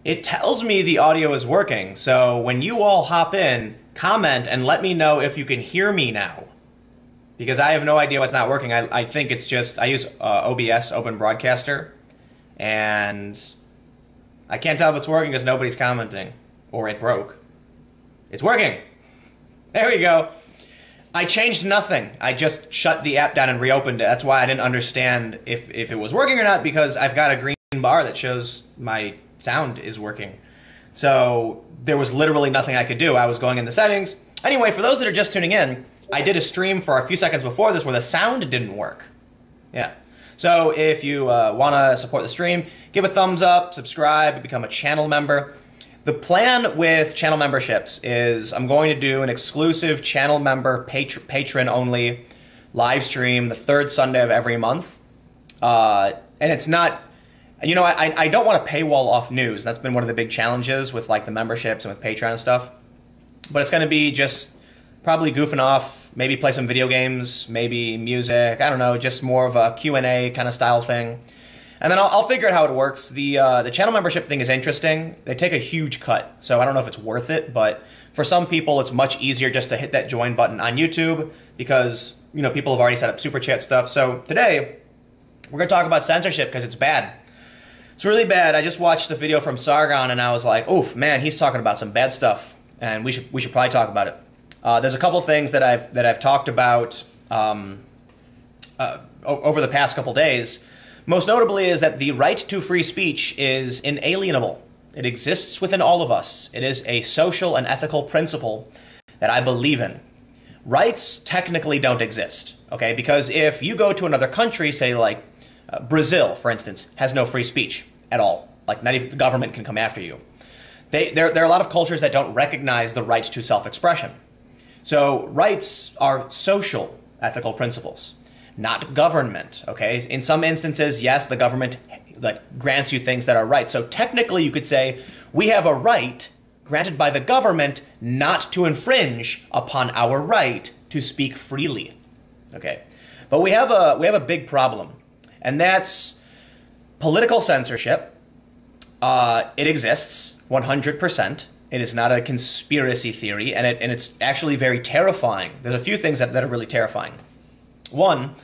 It tells me the audio is working, so when you all hop in, comment and let me know if you can hear me now. Because I have no idea what's not working. I think it's just, I use OBS, Open Broadcaster, and I can't tell if it's working because nobody's commenting. Or it broke. It's working! There we go. I changed nothing. I just shut the app down and reopened it. That's why I didn't understand if it was working or not, because I've got a green bar that shows my sound is working. So there was literally nothing I could do. I was going in the settings. Anyway, for those that are just tuning in, I did a stream for a few seconds before this where the sound didn't work. Yeah. So if you want to support the stream, give a thumbs up, subscribe, become a channel member. The plan with channel memberships is I'm going to do an exclusive channel member patron-only live stream the third Sunday of every month. And it's not... You know, I don't want to paywall off news. That's been one of the big challenges with like the memberships and with Patreon and stuff. But it's going to be just probably goofing off, maybe play some video games, maybe music, I don't know, just more of a Q&A kind of style thing. And then I'll figure out how it works. The channel membership thing is interesting. They take a huge cut, so I don't know if it's worth it, but for some people it's much easier just to hit that join button on YouTube because, you know, people have already set up Super Chat stuff. So today, we're going to talk about censorship because it's bad. It's really bad. I just watched a video from Sargon and I was like, oof, man, he's talking about some bad stuff, and we should probably talk about it. There's a couple things that I've talked about over the past couple days. Most notably is that the right to free speech is inalienable. It exists within all of us. It is a social and ethical principle that I believe in. Rights technically don't exist, okay? Because if you go to another country, say like Brazil, for instance, has no free speech at all. Like, not even the government can come after you. There are a lot of cultures that don't recognize the right to self-expression. So rights are social ethical principles, not government, okay? In some instances, yes, the government grants you things that are right. So technically you could say, we have a right granted by the government not to infringe upon our right to speak freely, okay? But we have a big problem, and that's political censorship. It exists 100%. It is not a conspiracy theory, and it's actually very terrifying. There's a few things that are really terrifying. One,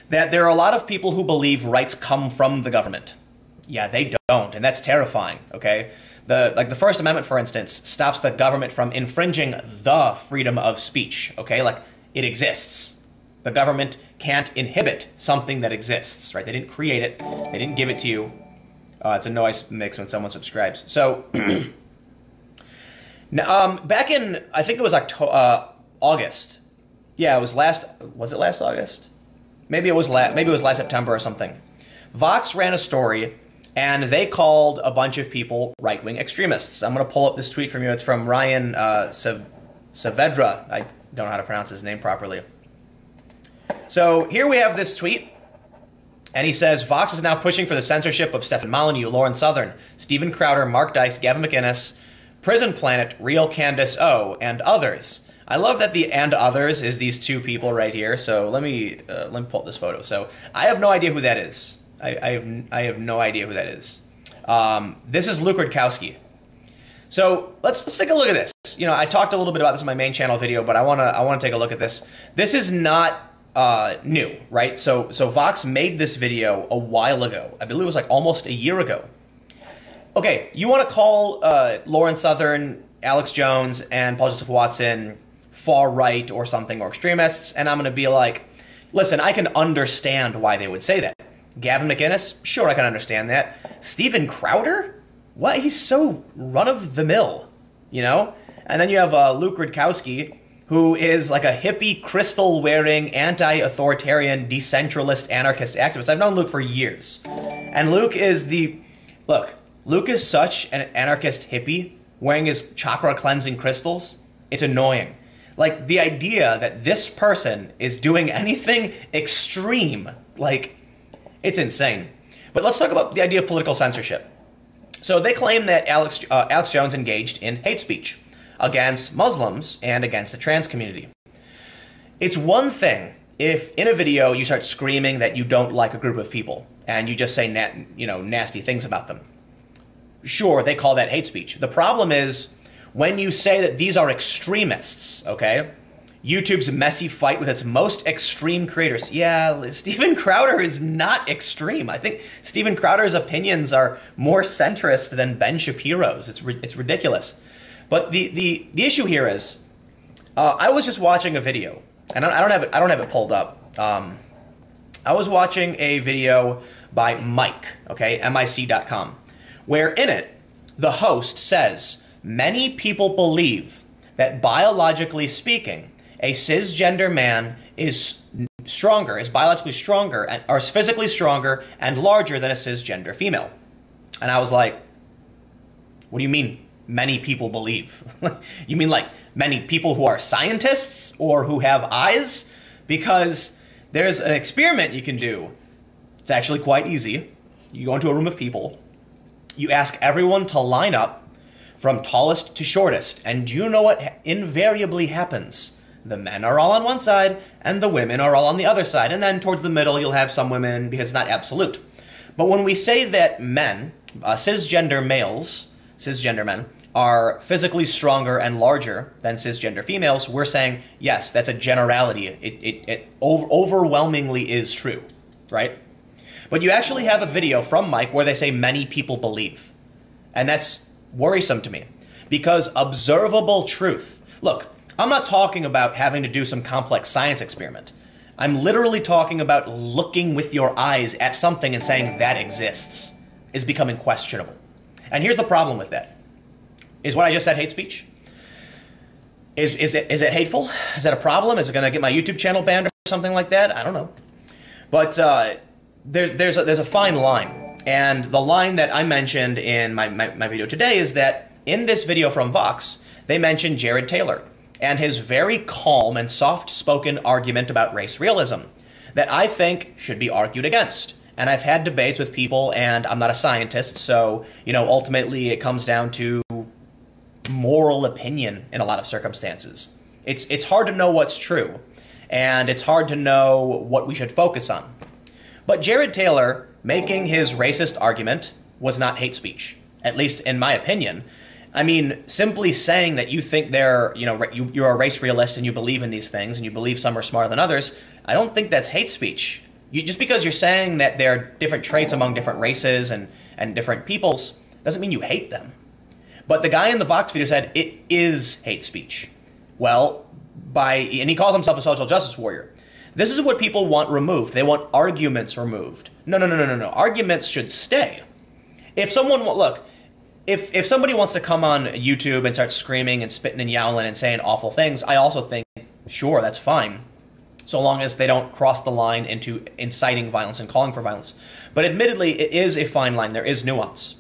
that there are a lot of people who believe rights come from the government. Yeah, they don't, and that's terrifying, okay? The First Amendment, for instance, stops the government from infringing the freedom of speech, okay? Like, it exists. The government can't inhibit something that exists, right? They didn't create it. They didn't give it to you. It's a noise mix when someone subscribes. So, now, back in, I think it was August. Yeah, was it last August? Maybe it was last September or something. Vox ran a story, and they called a bunch of people right-wing extremists. I'm going to pull up this tweet from you. It's from Ryan Saavedra. I don't know how to pronounce his name properly. So here we have this tweet, and he says, Vox is now pushing for the censorship of Stefan Molyneux, Lauren Southern, Stephen Crowder, Mark Dice, Gavin McInnes, Prison Planet, Real Candace O, and others. I love that the "and others" is these two people right here. So let me pull up this photo. So I have no idea who that is. I have no idea who that is. This is Luke Rudkowski. So let's take a look at this. You know, I talked a little bit about this in my main channel video, but I wanna take a look at this. This is not new, right? So Vox made this video a while ago. I believe it was like almost a year ago. Okay, you want to call Lauren Southern, Alex Jones, and Paul Joseph Watson far right or something, or extremists, and I'm going to be like, listen, I can understand why they would say that. Gavin McInnes, sure, I can understand that. Stephen Crowder? What? He's so run-of-the-mill, you know? And then you have Luke Rudkowski, who is like a hippie, crystal-wearing, anti-authoritarian, decentralist, anarchist activist. I've known Luke for years. And Luke is Luke is such an anarchist hippie, wearing his chakra-cleansing crystals. It's annoying. Like, the idea that this person is doing anything extreme, like, it's insane. But let's talk about the idea of political censorship. So they claim that Alex Jones engaged in hate speech against Muslims and against the trans community. It's one thing if in a video you start screaming that you don't like a group of people and you just say nasty things about them. sure, they call that hate speech. The problem is when you say that these are extremists, okay? YouTube's messy fight with its most extreme creators. Yeah, Steven Crowder is not extreme. I think Steven Crowder's opinions are more centrist than Ben Shapiro's. It's ridiculous. But the issue here is, I was just watching a video, and I don't have it pulled up. I was watching a video by Mike, okay, mic.com, where in it the host says many people believe that biologically speaking, a cisgender man is stronger, is biologically stronger, or is physically stronger and larger than a cisgender female. And I was like, what do you mean many people believe? You mean like many people who are scientists or who have eyes? Because there's an experiment you can do. It's actually quite easy. You go into a room of people, you ask everyone to line up from tallest to shortest, and do you know what invariably happens? The men are all on one side, and the women are all on the other side. And then towards the middle, you'll have some women, because it's not absolute. But when we say that men, cisgender males, cisgender men, are physically stronger and larger than cisgender females, we're saying, yes, that's a generality. It overwhelmingly is true, right? But you actually have a video from Mike where they say many people believe. And that's worrisome to me, because observable truth. Look, I'm not talking about having to do some complex science experiment. I'm literally talking about looking with your eyes at something and saying that exists is becoming questionable. And here's the problem with that. Is what I just said hate speech? Is it hateful? Is that a problem? Is it going to get my YouTube channel banned or something like that? I don't know. But there's a fine line. And the line that I mentioned in my video today is that in this video from Vox, they mentioned Jared Taylor and his very calm and soft-spoken argument about race realism that I think should be argued against. And I've had debates with people, and I'm not a scientist, so, you know, ultimately it comes down to moral opinion in a lot of circumstances. It's hard to know what's true, and it's hard to know what we should focus on. But Jared Taylor making his racist argument was not hate speech, at least in my opinion. I mean, simply saying that you think you're a race realist and you believe in these things and you believe some are smarter than others, I don't think that's hate speech. Just because you're saying that there are different traits among different races and different peoples doesn't mean you hate them. But the guy in the Vox video said it is hate speech. Well, and he calls himself a social justice warrior. This is what people want removed. They want arguments removed. No. Arguments should stay. If somebody wants to come on YouTube and start screaming and spitting and yowling and saying awful things, I also think, sure, that's fine, so long as they don't cross the line into inciting violence and calling for violence. But admittedly, it is a fine line. There is nuance.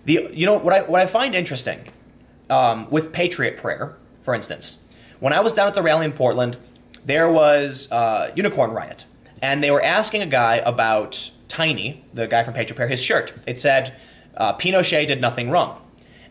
What I find interesting with Patriot Prayer, for instance, when I was down at the rally in Portland, there was Unicorn Riot, and they were asking a guy about Tiny, the guy from Patriot Prayer, his shirt. It said, Pinochet did nothing wrong.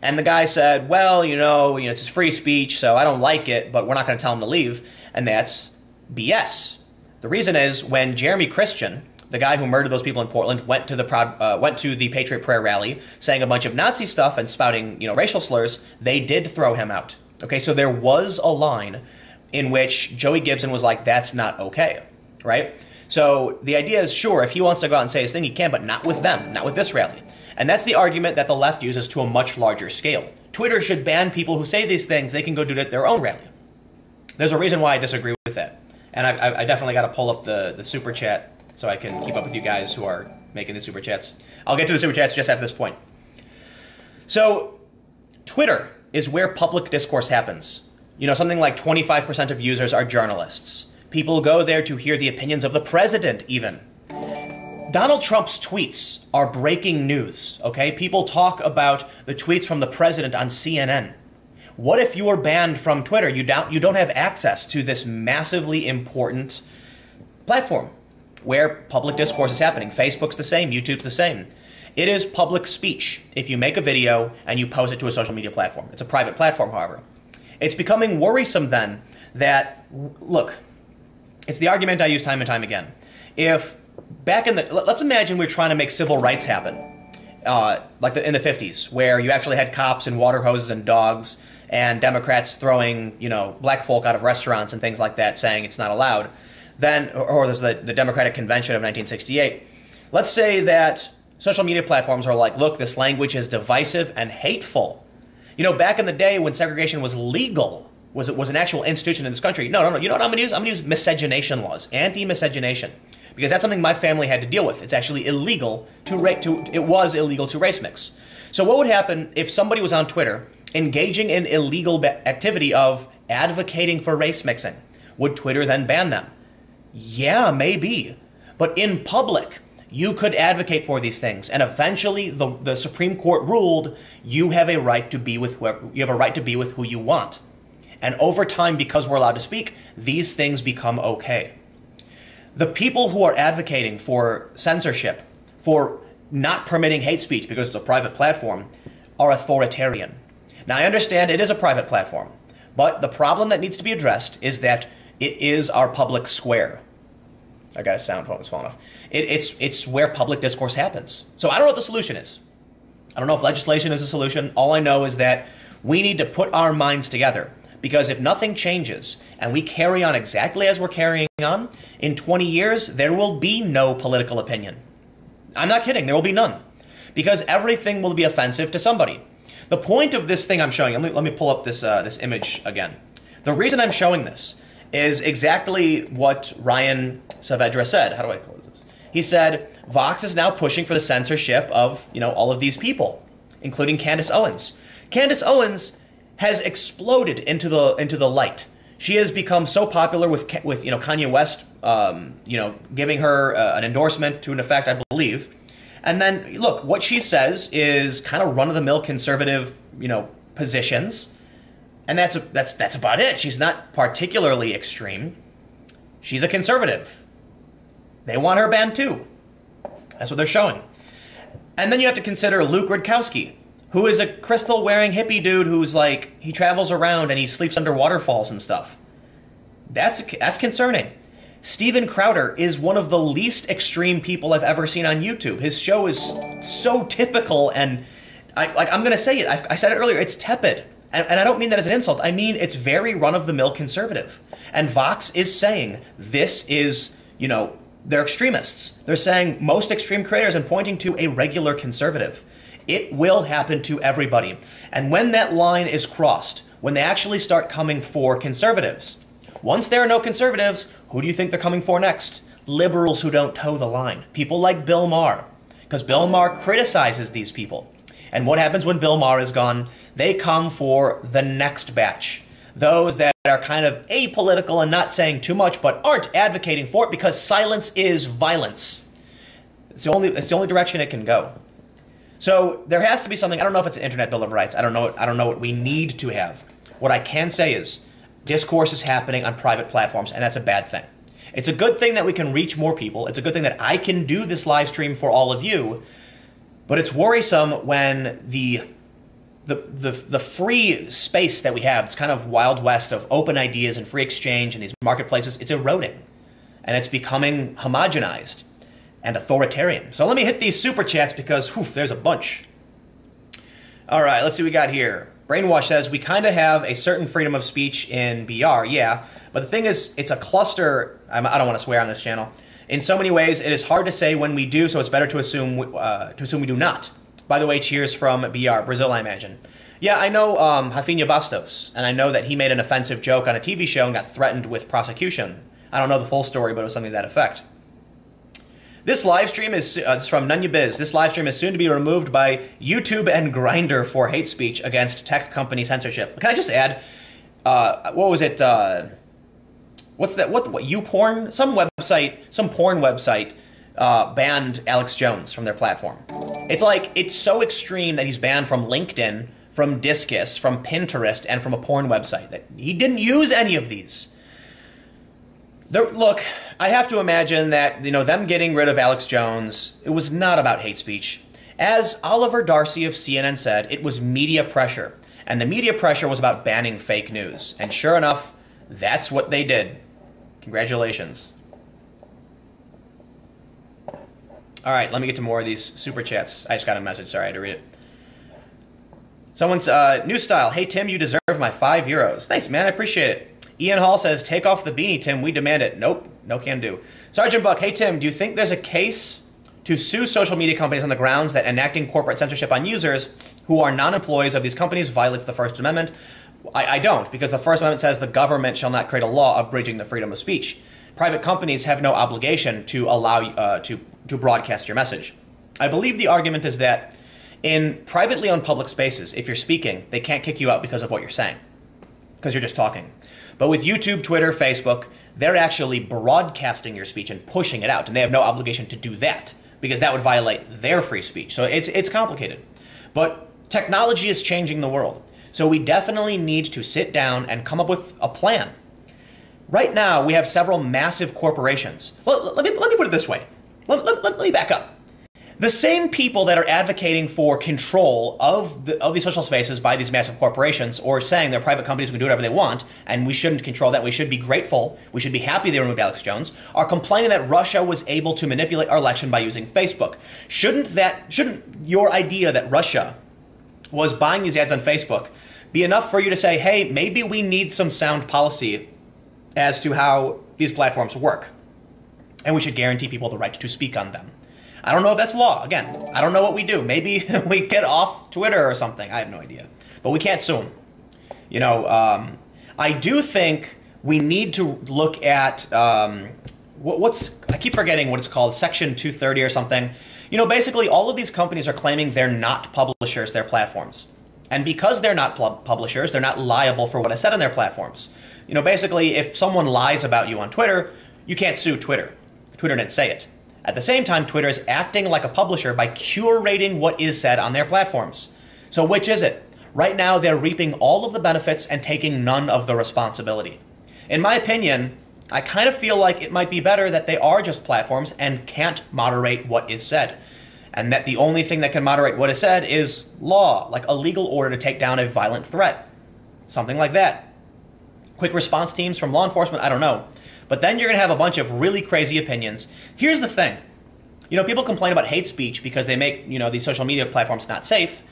And the guy said, well, it's free speech, so I don't like it, but we're not going to tell him to leave. And that's BS. The reason is when Jeremy Christian, the guy who murdered those people in Portland, went to the Patriot Prayer rally saying a bunch of Nazi stuff and spouting, racial slurs, they did throw him out. Okay, so there was a line in which Joey Gibson was like, that's not okay, right? So the idea is, sure, if he wants to go out and say his thing, he can, but not with them, not with this rally. And that's the argument that the left uses to a much larger scale. Twitter should ban people who say these things. They can go do it at their own rally. There's a reason why I disagree with that. And I definitely got to pull up the super chat so I can keep up with you guys who are making the super chats. I'll get to the super chats just after this point. So Twitter is where public discourse happens. Something like 25% of users are journalists. People go there to hear the opinions of the president, even. Donald Trump's tweets are breaking news, okay? People talk about the tweets from the president on CNN. What if you are banned from Twitter? You don't have access to this massively important platform where public discourse is happening. Facebook's the same, YouTube's the same. It is public speech if you make a video and you post it to a social media platform. It's a private platform, however. It's becoming worrisome then that, look, it's the argument I use time and time again. Let's imagine we're trying to make civil rights happen in the 50s, where you actually had cops and water hoses and dogs and Democrats throwing, black folk out of restaurants and things like that, saying it's not allowed. Then, or there's the Democratic Convention of 1968. Let's say that social media platforms are like, look, this language is divisive and hateful. Back in the day when segregation was legal, was an actual institution in this country. No. You know what I'm going to use? I'm going to use miscegenation laws, anti-miscegenation, because that's something my family had to deal with. It's actually illegal it was illegal to race mix. So what would happen if somebody was on Twitter engaging in illegal activity of advocating for race mixing? Would Twitter then ban them? Yeah, maybe. But in public, you could advocate for these things, and eventually the Supreme Court ruled you have a right to be with who you want. And over time, because we're allowed to speak, these things become okay. The people who are advocating for censorship, for not permitting hate speech because it's a private platform, are authoritarian. Now, I understand it is a private platform, but the problem that needs to be addressed is that it is our public square. I got a sound phone was falling off. It's where public discourse happens. So I don't know what the solution is. I don't know if legislation is a solution. All I know is that we need to put our minds together, because if nothing changes and we carry on exactly as we're carrying on, in 20 years, there will be no political opinion. I'm not kidding. There will be none, because everything will be offensive to somebody. The point of this thing I'm showing, let me pull up this image again. The reason I'm showing this is exactly what Ryan Saavedra said. How do I close this? He said, Vox is now pushing for the censorship of, all of these people, including Candace Owens. Candace Owens has exploded into the light. She has become so popular with Kanye West, giving her an endorsement to an effect, I believe. And then, look, what she says is kind of run-of-the-mill conservative, positions. And that's about it. She's not particularly extreme. She's a conservative. They want her banned too. That's what they're showing. And then you have to consider Luke Rudkowski, who is a crystal-wearing hippie dude who's like, he travels around and he sleeps under waterfalls and stuff. That's concerning. Steven Crowder is one of the least extreme people I've ever seen on YouTube. His show is so typical, and I'm going to say it. I said it earlier. It's tepid. And I don't mean that as an insult. I mean it's very run-of-the-mill conservative. And Vox is saying this is, they're extremists. They're saying most extreme creators and pointing to a regular conservative. It will happen to everybody. And when that line is crossed, when they actually start coming for conservatives, once there are no conservatives, who do you think they're coming for next? Liberals who don't toe the line. People like Bill Maher. Because Bill Maher criticizes these people. And what happens when Bill Maher is gone? They come for the next batch. Those that are kind of apolitical and not saying too much, but aren't advocating for it, because silence is violence. It's the only direction it can go. So there has to be something. I don't know if it's an Internet Bill of Rights. I don't know what we need to have. What I can say is discourse is happening on private platforms, and that's a bad thing. It's a good thing that we can reach more people. It's a good thing that I can do this live stream for all of you. But it's worrisome when the free space that we have, this kind of wild west of open ideas and free exchange in these marketplaces, it's eroding. And it's becoming homogenized and authoritarian. So let me hit these super chats because, there's a bunch. All right, let's see what we got here. Brainwash says, we kind of have a certain freedom of speech in BR, yeah. But the thing is, it's a cluster. I don't want to swear on this channel. In so many ways, it is hard to say when we do, so it's better to assume we do not. By the way, cheers from BR, Brazil, I imagine. Yeah, I know Rafinha Bastos, and I know that he made an offensive joke on a TV show and got threatened with prosecution. I don't know the full story, but it was something to that effect. This live stream is from Nunya Biz. This live stream is soon to be removed by YouTube and Grindr for hate speech against tech company censorship. Can I just add, what was it? What's that? What YouPorn? Some porn website banned Alex Jones from their platform. It's so extreme that he's banned from LinkedIn, from Discus, from Pinterest, and from a porn website. He didn't use any of these. Look, I have to imagine that, them getting rid of Alex Jones, it was not about hate speech. As Oliver Darcy of CNN said, it was media pressure. And the media pressure was about banning fake news. And sure enough, that's what they did. Congratulations. All right, let me get to more of these super chats. I just got a message. Sorry, I had to read it. Someone's new style. Hey, Tim, you deserve my €5. Thanks, man. I appreciate it. Ian Hall says, take off the beanie, Tim. We demand it. Nope. No can do. Sergeant Buck. Hey, Tim, do you think there's a case to sue social media companies on the grounds that enacting corporate censorship on users who are non-employees of these companies violates the First Amendment? I don't, because the First Amendment says the government shall not create a law abridging the freedom of speech. Private companies have no obligation to allow to broadcast your message. I believe the argument is that in privately owned public spaces, if you're speaking, they can't kick you out because of what you're saying, because you're just talking. But with YouTube, Twitter, Facebook, they're actually broadcasting your speech and pushing it out, and they have no obligation to do that, because that would violate their free speech. So it's complicated. But technology is changing the world. So we definitely need to sit down and come up with a plan. Right now, we have several massive corporations. Let me put it this way. Let me back up. The same people that are advocating for control of these social spaces by these massive corporations, or saying they're private companies who can do whatever they want, and we shouldn't control that, we should be grateful, we should be happy they removed Alex Jones, are complaining that Russia was able to manipulate our election by using Facebook. Shouldn't your idea that Russia was buying these ads on Facebook be enough for you to say, hey, maybe we need some sound policy as to how these platforms work, and we should guarantee people the right to speak on them? I don't know if that's law. Again, I don't know what we do. Maybe we get off Twitter or something. I have no idea. But we can't sue them. You know, I do think we need to look at I keep forgetting what it's called, Section 230 or something. You know, basically all of these companies are claiming they're not publishers, they're platforms. And because they're not publishers, they're not liable for what is said on their platforms. You know, basically, if someone lies about you on Twitter, you can't sue Twitter. Twitter didn't say it. At the same time, Twitter is acting like a publisher by curating what is said on their platforms. So which is it? Right now, they're reaping all of the benefits and taking none of the responsibility. In my opinion, I kind of feel like it might be better that they are just platforms and can't moderate what is said. And that the only thing that can moderate what is said is law, like a legal order to take down a violent threat. Something like that. Quick response teams from law enforcement, I don't know. But then you're going to have a bunch of really crazy opinions. Here's the thing. You know, people complain about hate speech because they make, you know, these social media platforms not safe.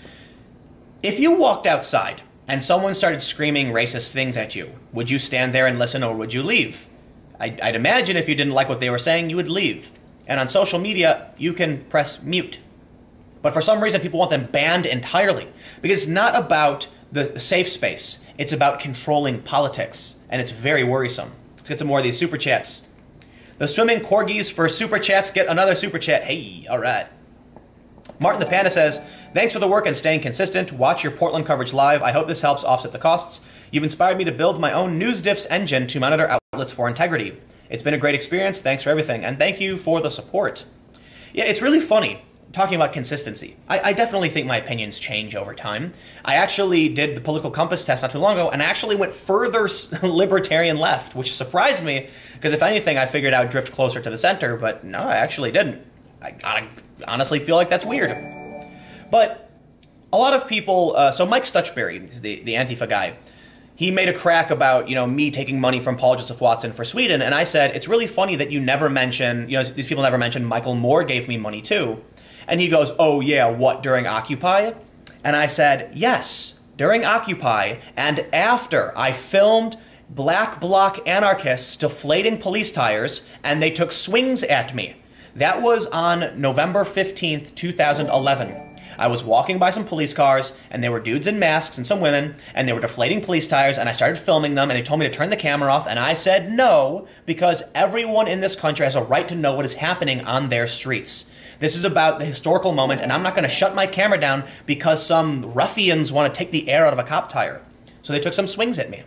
If you walked outside and someone started screaming racist things at you, would you stand there and listen, or would you leave? I'd imagine if you didn't like what they were saying, you would leave. And on social media, you can press mute. But for some reason, people want them banned entirely. Because it's not about the safe space. It's about controlling politics. And it's very worrisome. Let's get some more of these super chats. The swimming corgis for super chats get another super chat. Hey, all right. Martin the Panda says, thanks for the work and staying consistent. Watch your Portland coverage live. I hope this helps offset the costs. You've inspired me to build my own news diffs engine to monitor outlets for integrity. It's been a great experience. Thanks for everything. And thank you for the support. Yeah, it's really funny talking about consistency. I definitely think my opinions change over time. I actually did the political compass test not too long ago, and I actually went further libertarian left, which surprised me, because if anything, I figured I would drift closer to the center, but no, I actually didn't. I honestly feel like that's weird. But a lot of people, so Mike Stuchberry, the Antifa guy, he made a crack about, you know, me taking money from Paul Joseph Watson for Sweden, and I said, it's really funny that you never mention, you know, these people never mention Michael Moore gave me money too. And he goes, oh yeah, what, during Occupy? And I said, yes, during Occupy, and after I filmed black bloc anarchists deflating police tires, and they took swings at me. That was on November 15th, 2011. I was walking by some police cars, and there were dudes in masks and some women, and they were deflating police tires, and I started filming them, and they told me to turn the camera off, and I said no, because everyone in this country has a right to know what is happening on their streets. This is about the historical moment, and I'm not going to shut my camera down because some ruffians want to take the air out of a cop tire. So they took some swings at me.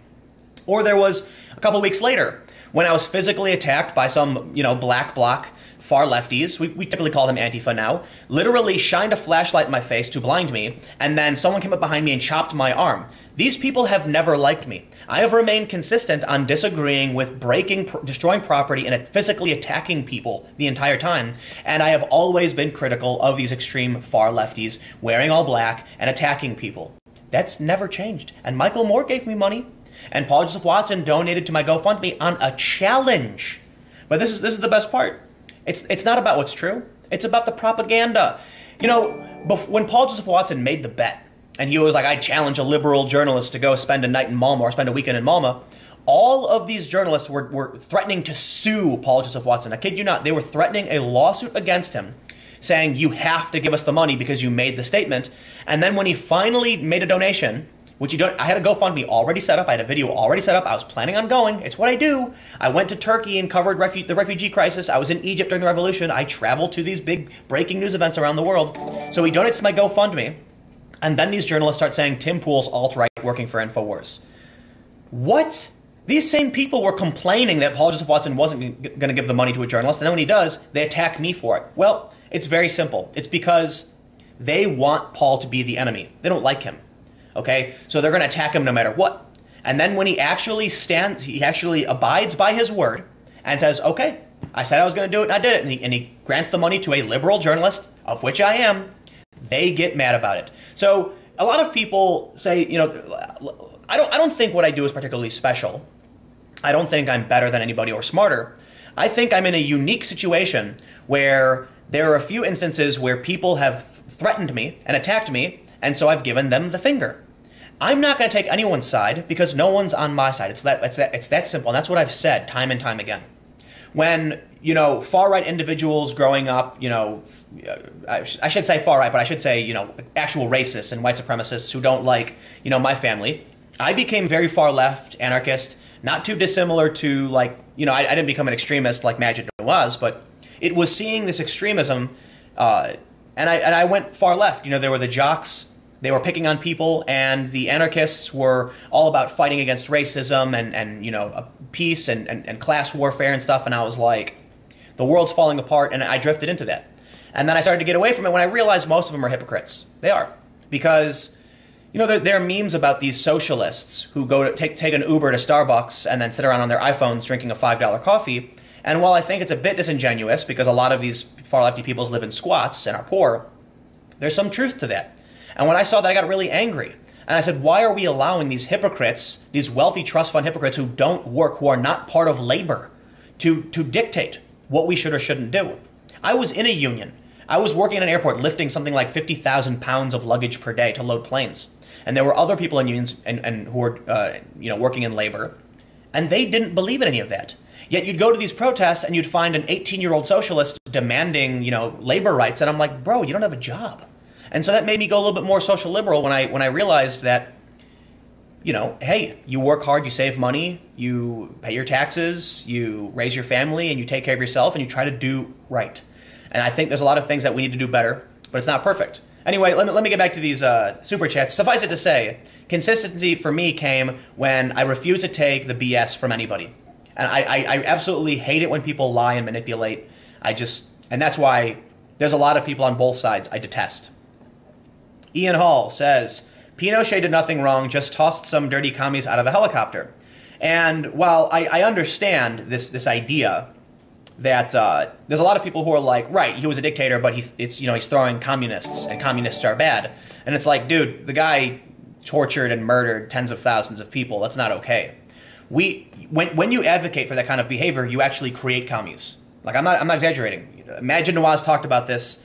Or there was a couple weeks later when I was physically attacked by some, you know, black bloc far lefties, we typically call them Antifa now, literally shined a flashlight in my face to blind me, and then someone came up behind me and chopped my arm. These people have never liked me. I have remained consistent on disagreeing with breaking, destroying property, and physically attacking people the entire time, and I have always been critical of these extreme far lefties wearing all black and attacking people. That's never changed. And Michael Moore gave me money, and Paul Joseph Watson donated to my GoFundMe on a challenge. But this is the best part. It's not about what's true. It's about the propaganda. You know, when Paul Joseph Watson made the bet, and he was like, I challenge a liberal journalist to go spend a night in Malmo or spend a weekend in Malmo, all of these journalists were threatening to sue Paul Joseph Watson. I kid you not. They were threatening a lawsuit against him, saying, you have to give us the money because you made the statement. And then when he finally made a donation, which I had a GoFundMe already set up. I had a video already set up. I was planning on going. It's what I do. I went to Turkey and covered the refugee crisis. I was in Egypt during the revolution. I traveled to these big breaking news events around the world. So he donates to my GoFundMe. And then these journalists start saying, Tim Pool's alt-right working for InfoWars. What? These same people were complaining that Paul Joseph Watson wasn't going to give the money to a journalist. And then when he does, they attack me for it. Well, it's very simple. It's because they want Paul to be the enemy. They don't like him. Okay? So they're going to attack him no matter what. And then when he actually abides by his word and says, okay, I said I was going to do it and I did it. And he grants the money to a liberal journalist, of which I am, they get mad about it. So a lot of people say, you know, I don't think what I do is particularly special. I don't think I'm better than anybody or smarter. I think I'm in a unique situation where there are a few instances where people have threatened me and attacked me, and so I've given them the finger. I'm not going to take anyone's side because no one's on my side. It's that simple, and that's what I've said time and time again. When, you know, far-right individuals growing up, you know, I should say far-right, but I should say, you know, actual racists and white supremacists who don't like, you know, my family, I became very far-left, anarchist, not too dissimilar to, like, you know, I didn't become an extremist like Majid was, but it was seeing this extremism, and I went far-left. You know, there were the jocks, they were picking on people, and the anarchists were all about fighting against racism and you know, peace and class warfare and stuff, and I was like, the world's falling apart, and I drifted into that. And then I started to get away from it when I realized most of them are hypocrites. They are. Because, you know, there are memes about these socialists who go to take an Uber to Starbucks and then sit around on their iPhones drinking a $5 coffee, and while I think it's a bit disingenuous because a lot of these far-lefty people live in squats and are poor, there's some truth to that. And when I saw that, I got really angry. And I said, why are we allowing these hypocrites, these wealthy trust fund hypocrites who don't work, who are not part of labor, to dictate what we should or shouldn't do? I was in a union. I was working at an airport lifting something like 50,000 pounds of luggage per day to load planes. And there were other people in unions and who were you know, working in labor, and they didn't believe in any of that. Yet you'd go to these protests and you'd find an 18-year-old socialist demanding, you know, labor rights, and I'm like, bro, you don't have a job. And so that made me go a little bit more social liberal when I realized that, you know, hey, you work hard, you save money, you pay your taxes, you raise your family, and you take care of yourself, and you try to do right. And I think there's a lot of things that we need to do better, but it's not perfect. Anyway, let me get back to these super chats. Suffice it to say, consistency for me came when I refused to take the BS from anybody. And I absolutely hate it when people lie and manipulate. And that's why there's a lot of people on both sides I detest. Ian Hall says, Pinochet did nothing wrong, just tossed some dirty commies out of a helicopter. And while I understand this idea that there's a lot of people who are like, right, he was a dictator, but he's throwing communists, and communists are bad. And it's like, dude, the guy tortured and murdered tens of thousands of people. That's not okay. When you advocate for that kind of behavior, you actually create commies. Like, I'm not exaggerating. Majid Nawaz talked about this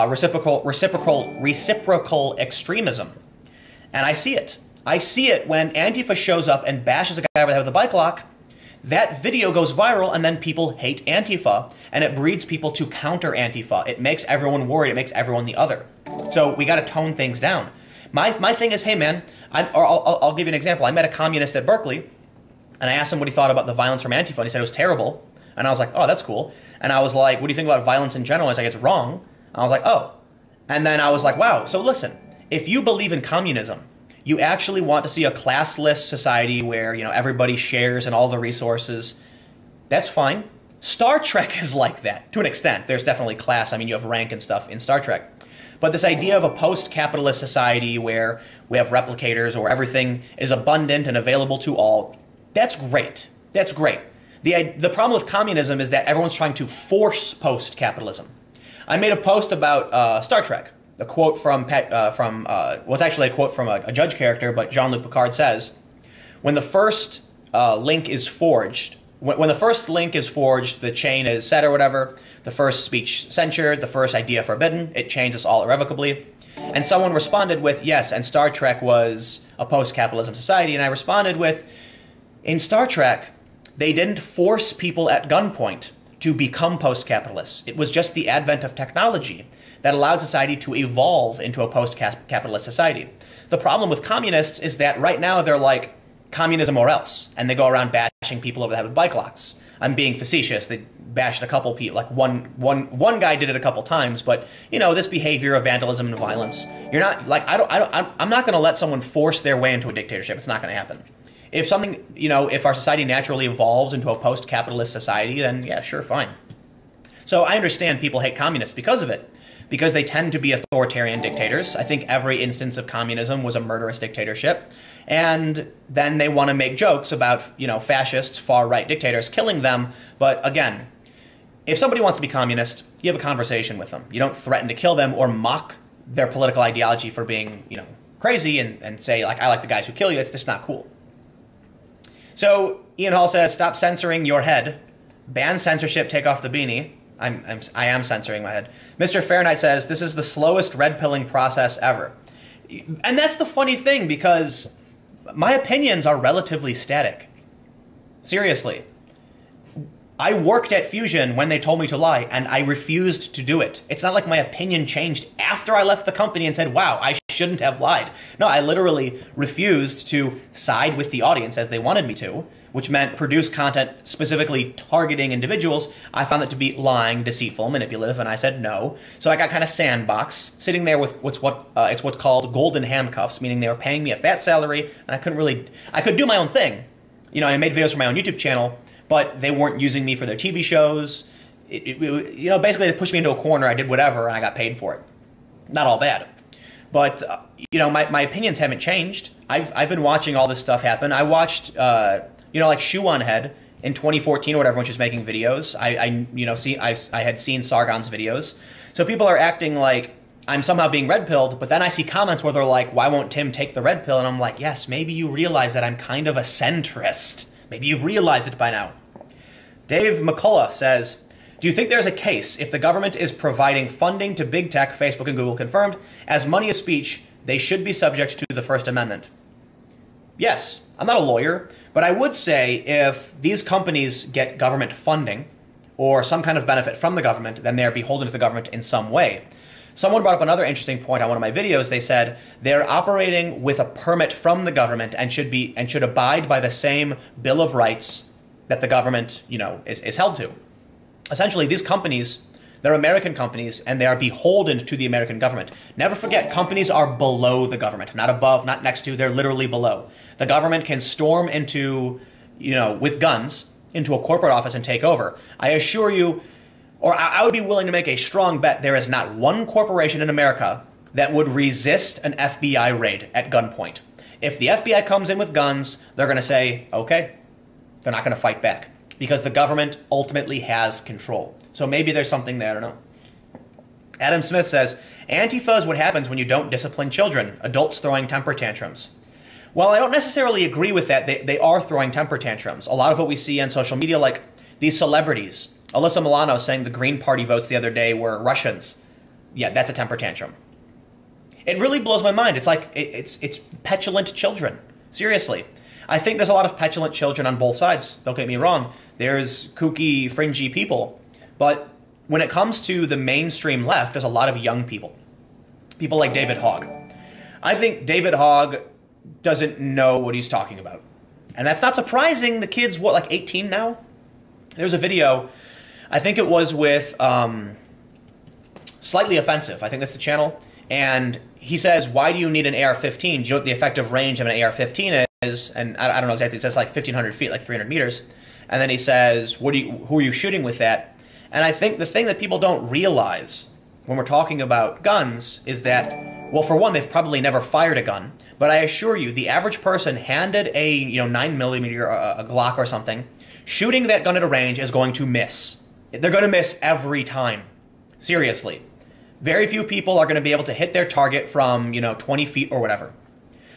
reciprocal extremism, and I see it. I see it when Antifa shows up and bashes a guy over the head with a bike lock. That video goes viral, and then people hate Antifa, and it breeds people to counter Antifa. It makes everyone worried. It makes everyone the other. So we got to tone things down. My thing is, hey man, I'll give you an example. I met a communist at Berkeley, and I asked him what he thought about the violence from Antifa, and he said it was terrible. And I was like, oh, that's cool. And I was like, what do you think about violence in general? And he's like, it's wrong. And I was like, oh. And then I was like, wow. So listen, if you believe in communism, you actually want to see a classless society where, you know, everybody shares in all the resources, that's fine. Star Trek is like that, to an extent. There's definitely class. I mean, you have rank and stuff in Star Trek. But this idea of a post-capitalist society where we have replicators or everything is abundant and available to all, that's great. That's great. The problem with communism is that everyone's trying to force post-capitalism. I made a post about Star Trek. A quote from it's actually a quote from a Judge character, but Jean-Luc Picard says, when the first link is forged, when the first link is forged, the chain is set or whatever, the first speech censored, the first idea forbidden, it changes all irrevocably. And someone responded with, yes, and Star Trek was a post-capitalism society. And I responded with, in Star Trek, they didn't force people at gunpoint to become post-capitalists. It was just the advent of technology that allowed society to evolve into a post-capitalist society. The problem with communists is that right now they're like, communism or else, and they go around bashing people over the head with bike locks. I'm being facetious. They bashed a couple people, like one guy did it a couple times, but you know, this behavior of vandalism and violence, you're not like, I'm not going to let someone force their way into a dictatorship. It's not going to happen. If something, you know, if our society naturally evolves into a post-capitalist society, then yeah, sure, fine. So I understand people hate communists because of it, because they tend to be authoritarian dictators. I think every instance of communism was a murderous dictatorship. And then they want to make jokes about, you know, fascists, far-right dictators, killing them. But again, if somebody wants to be communist, you have a conversation with them. You don't threaten to kill them or mock their political ideology for being, you know, crazy and say, like, I like the guys who kill you. It's just not cool. So Ian Hall says, stop censoring your head. Ban censorship, take off the beanie. I am censoring my head. Mr. Fahrenheit says, this is the slowest red pilling process ever. And that's the funny thing, because my opinions are relatively static. Seriously. I worked at Fusion when they told me to lie, and I refused to do it. It's not like my opinion changed after I left the company and said, wow, I shouldn't have lied. No, I literally refused to side with the audience as they wanted me to, which meant produce content specifically targeting individuals. I found it to be lying, deceitful, manipulative, and I said no. So I got kind of sandbox, sitting there with what's called golden handcuffs, meaning they were paying me a fat salary, and I could do my own thing. You know, I made videos for my own YouTube channel, but they weren't using me for their TV shows. You know, basically they pushed me into a corner, I did whatever, and I got paid for it. Not all bad. But, you know, my opinions haven't changed. I've been watching all this stuff happen. I watched, you know, like Shoe on Head in 2014 or whatever, when she was making videos. I had seen Sargon's videos. So people are acting like I'm somehow being red-pilled, but then I see comments where they're like, why won't Tim take the red pill? And I'm like, yes, maybe you realize that I'm kind of a centrist. Maybe you've realized it by now. Dave McCullough says, do you think there's a case if the government is providing funding to big tech, Facebook and Google confirmed, as money is speech, they should be subject to the First Amendment? Yes, I'm not a lawyer, but I would say if these companies get government funding or some kind of benefit from the government, then they're beholden to the government in some way. Someone brought up another interesting point on one of my videos. They said they're operating with a permit from the government and should abide by the same Bill of Rights that the government, you know, is held to. Essentially, these companies, they're American companies, and they are beholden to the American government. Never forget, companies are below the government, not above, not next to, they're literally below. The government can storm into, you know, with guns, into a corporate office and take over. I assure you, or I would be willing to make a strong bet, there is not one corporation in America that would resist an FBI raid at gunpoint. If the FBI comes in with guns, they're going to say, okay, they're not going to fight back, because the government ultimately has control. So maybe there's something there, I don't know. Adam Smith says, Antifa is what happens when you don't discipline children, adults throwing temper tantrums. Well, I don't necessarily agree with that. They are throwing temper tantrums. A lot of what we see on social media, like these celebrities, Alyssa Milano saying the Green Party votes the other day were Russians. Yeah, that's a temper tantrum. It really blows my mind. It's like, it's petulant children. Seriously. I think there's a lot of petulant children on both sides. Don't get me wrong. There's kooky, fringy people. But when it comes to the mainstream left, there's a lot of young people. People like David Hogg. I think David Hogg doesn't know what he's talking about. And that's not surprising. The kid's, what, like 18 now? There's a video, I think it was with Slightly Offensive. I think that's the channel. And he says, why do you need an AR-15? Do you know what the effective range of an AR-15 is? And I don't know exactly. It says like 1,500 feet, like 300 meters. And then he says, who are you shooting with that? And I think the thing that people don't realize when we're talking about guns is that, well, for one, they've probably never fired a gun. But I assure you, the average person handed a 9mm, a Glock or something, shooting that gun at a range is going to miss. They're going to miss every time. Seriously. Very few people are going to be able to hit their target from, 20 feet or whatever.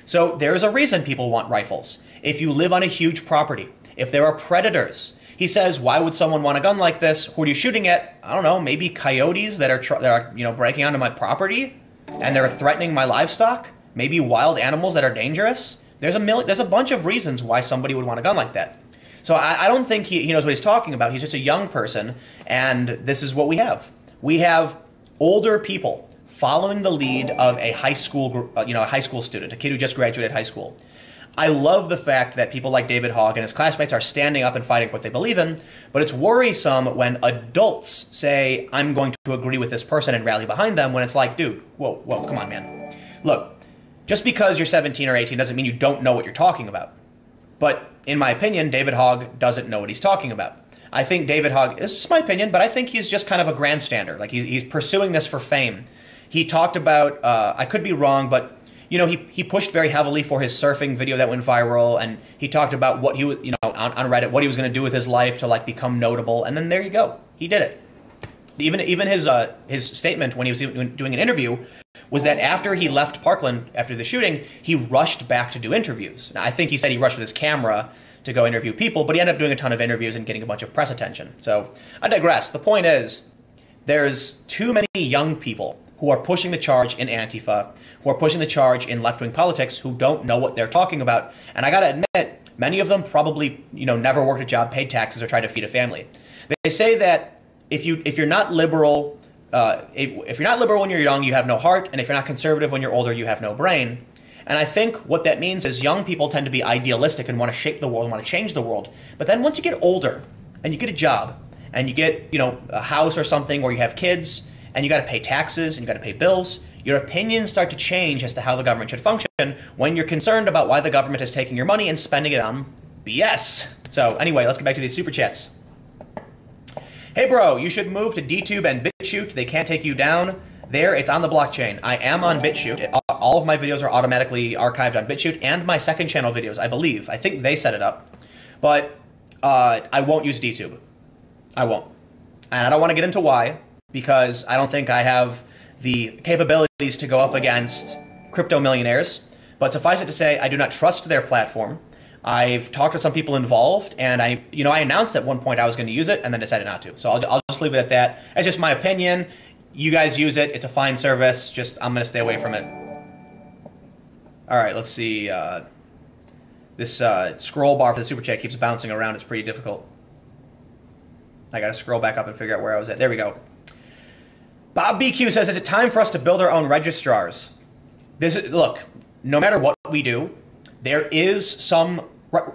So there's a reason people want rifles. If you live on a huge property, if there are predators, He says, why would someone want a gun like this? Who are you shooting at? I don't know, maybe coyotes that are breaking onto my property and they're threatening my livestock? Maybe wild animals that are dangerous? There's a bunch of reasons why somebody would want a gun like that. So I don't think he knows what he's talking about. He's just a young person, and this is what we have. We have older people following the lead of a high school, a high school student, a kid who just graduated high school. I love the fact that people like David Hogg and his classmates are standing up and fighting for what they believe in, but it's worrisome when adults say, I'm going to agree with this person and rally behind them, when it's like, dude, whoa, come on, man. Look, just because you're 17 or 18 doesn't mean you don't know what you're talking about. But in my opinion, David Hogg doesn't know what he's talking about. I think David Hogg, it's just my opinion, but I think he's just kind of a grandstander. Like he's pursuing this for fame. He talked about, I could be wrong, but he pushed very heavily for his surfing video that went viral, and he talked about what he was, on Reddit, what he was going to do with his life to like become notable, and then there you go, he did it. Even his statement when he was doing an interview was that after he left Parkland after the shooting, he rushed back to do interviews. Now, I think he said he rushed with his camera to go interview people, but he ended up doing a ton of interviews and getting a bunch of press attention. So I digress. The point is, there's too many young people who are pushing the charge in Antifa, who are pushing the charge in left-wing politics, who don't know what they're talking about. And I gotta admit, many of them probably, never worked a job, paid taxes, or tried to feed a family. They say that if you're not liberal, if you're not liberal when you're young, you have no heart, and if you're not conservative when you're older, you have no brain. And I think what that means is young people tend to be idealistic and want to shape the world and want to change the world. But then once you get older and you get a job and you get, a house or something, or you have kids, and you got to pay taxes, and you got to pay bills, your opinions start to change as to how the government should function when you're concerned about why the government is taking your money and spending it on BS. So anyway, let's get back to these super chats. Hey bro, you should move to DTube and BitChute. They can't take you down. There, it's on the blockchain. I am on BitChute. All of my videos are automatically archived on BitChute, and my second channel videos, I believe. I think they set it up. But I won't use DTube. I won't. And I don't want to get into why, because I don't think I have the capabilities to go up against crypto millionaires. But suffice it to say, I do not trust their platform. I've talked to some people involved, and I announced at one point I was going to use it, and then decided not to. So I'll just leave it at that. It's just my opinion. You guys use it. It's a fine service. Just I'm going to stay away from it. All right, let's see. This scroll bar for the super chat keeps bouncing around. It's pretty difficult. I got to scroll back up and figure out where I was at. There we go. Bob BQ says, is it time for us to build our own registrars? Look, no matter what we do, there is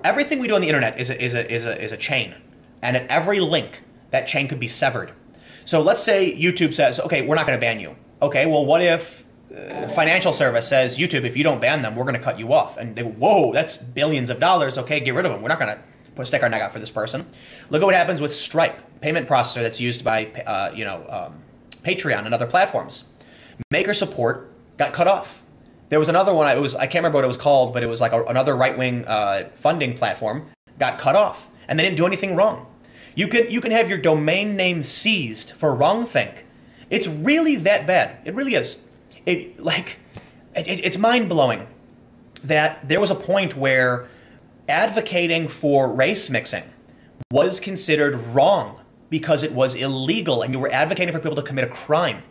everything we do on the internet is a chain. And at every link, that chain could be severed. So let's say YouTube says, okay, we're not going to ban you. Okay, well, what if financial service says, YouTube, if you don't ban them, we're going to cut you off. And they go, whoa, that's billions of dollars. Okay, get rid of them. We're not going to stick our neck out for this person. Look at what happens with Stripe, payment processor that's used by, Patreon and other platforms. Maker support got cut off. There was another one, I can't remember what it was called, but it was like another right-wing funding platform got cut off, and they didn't do anything wrong. You can have your domain name seized for wrongthink. It's really that bad. It really is. It's mind-blowing that there was a point where advocating for race mixing was considered wrong because it was illegal and you were advocating for people to commit a crime.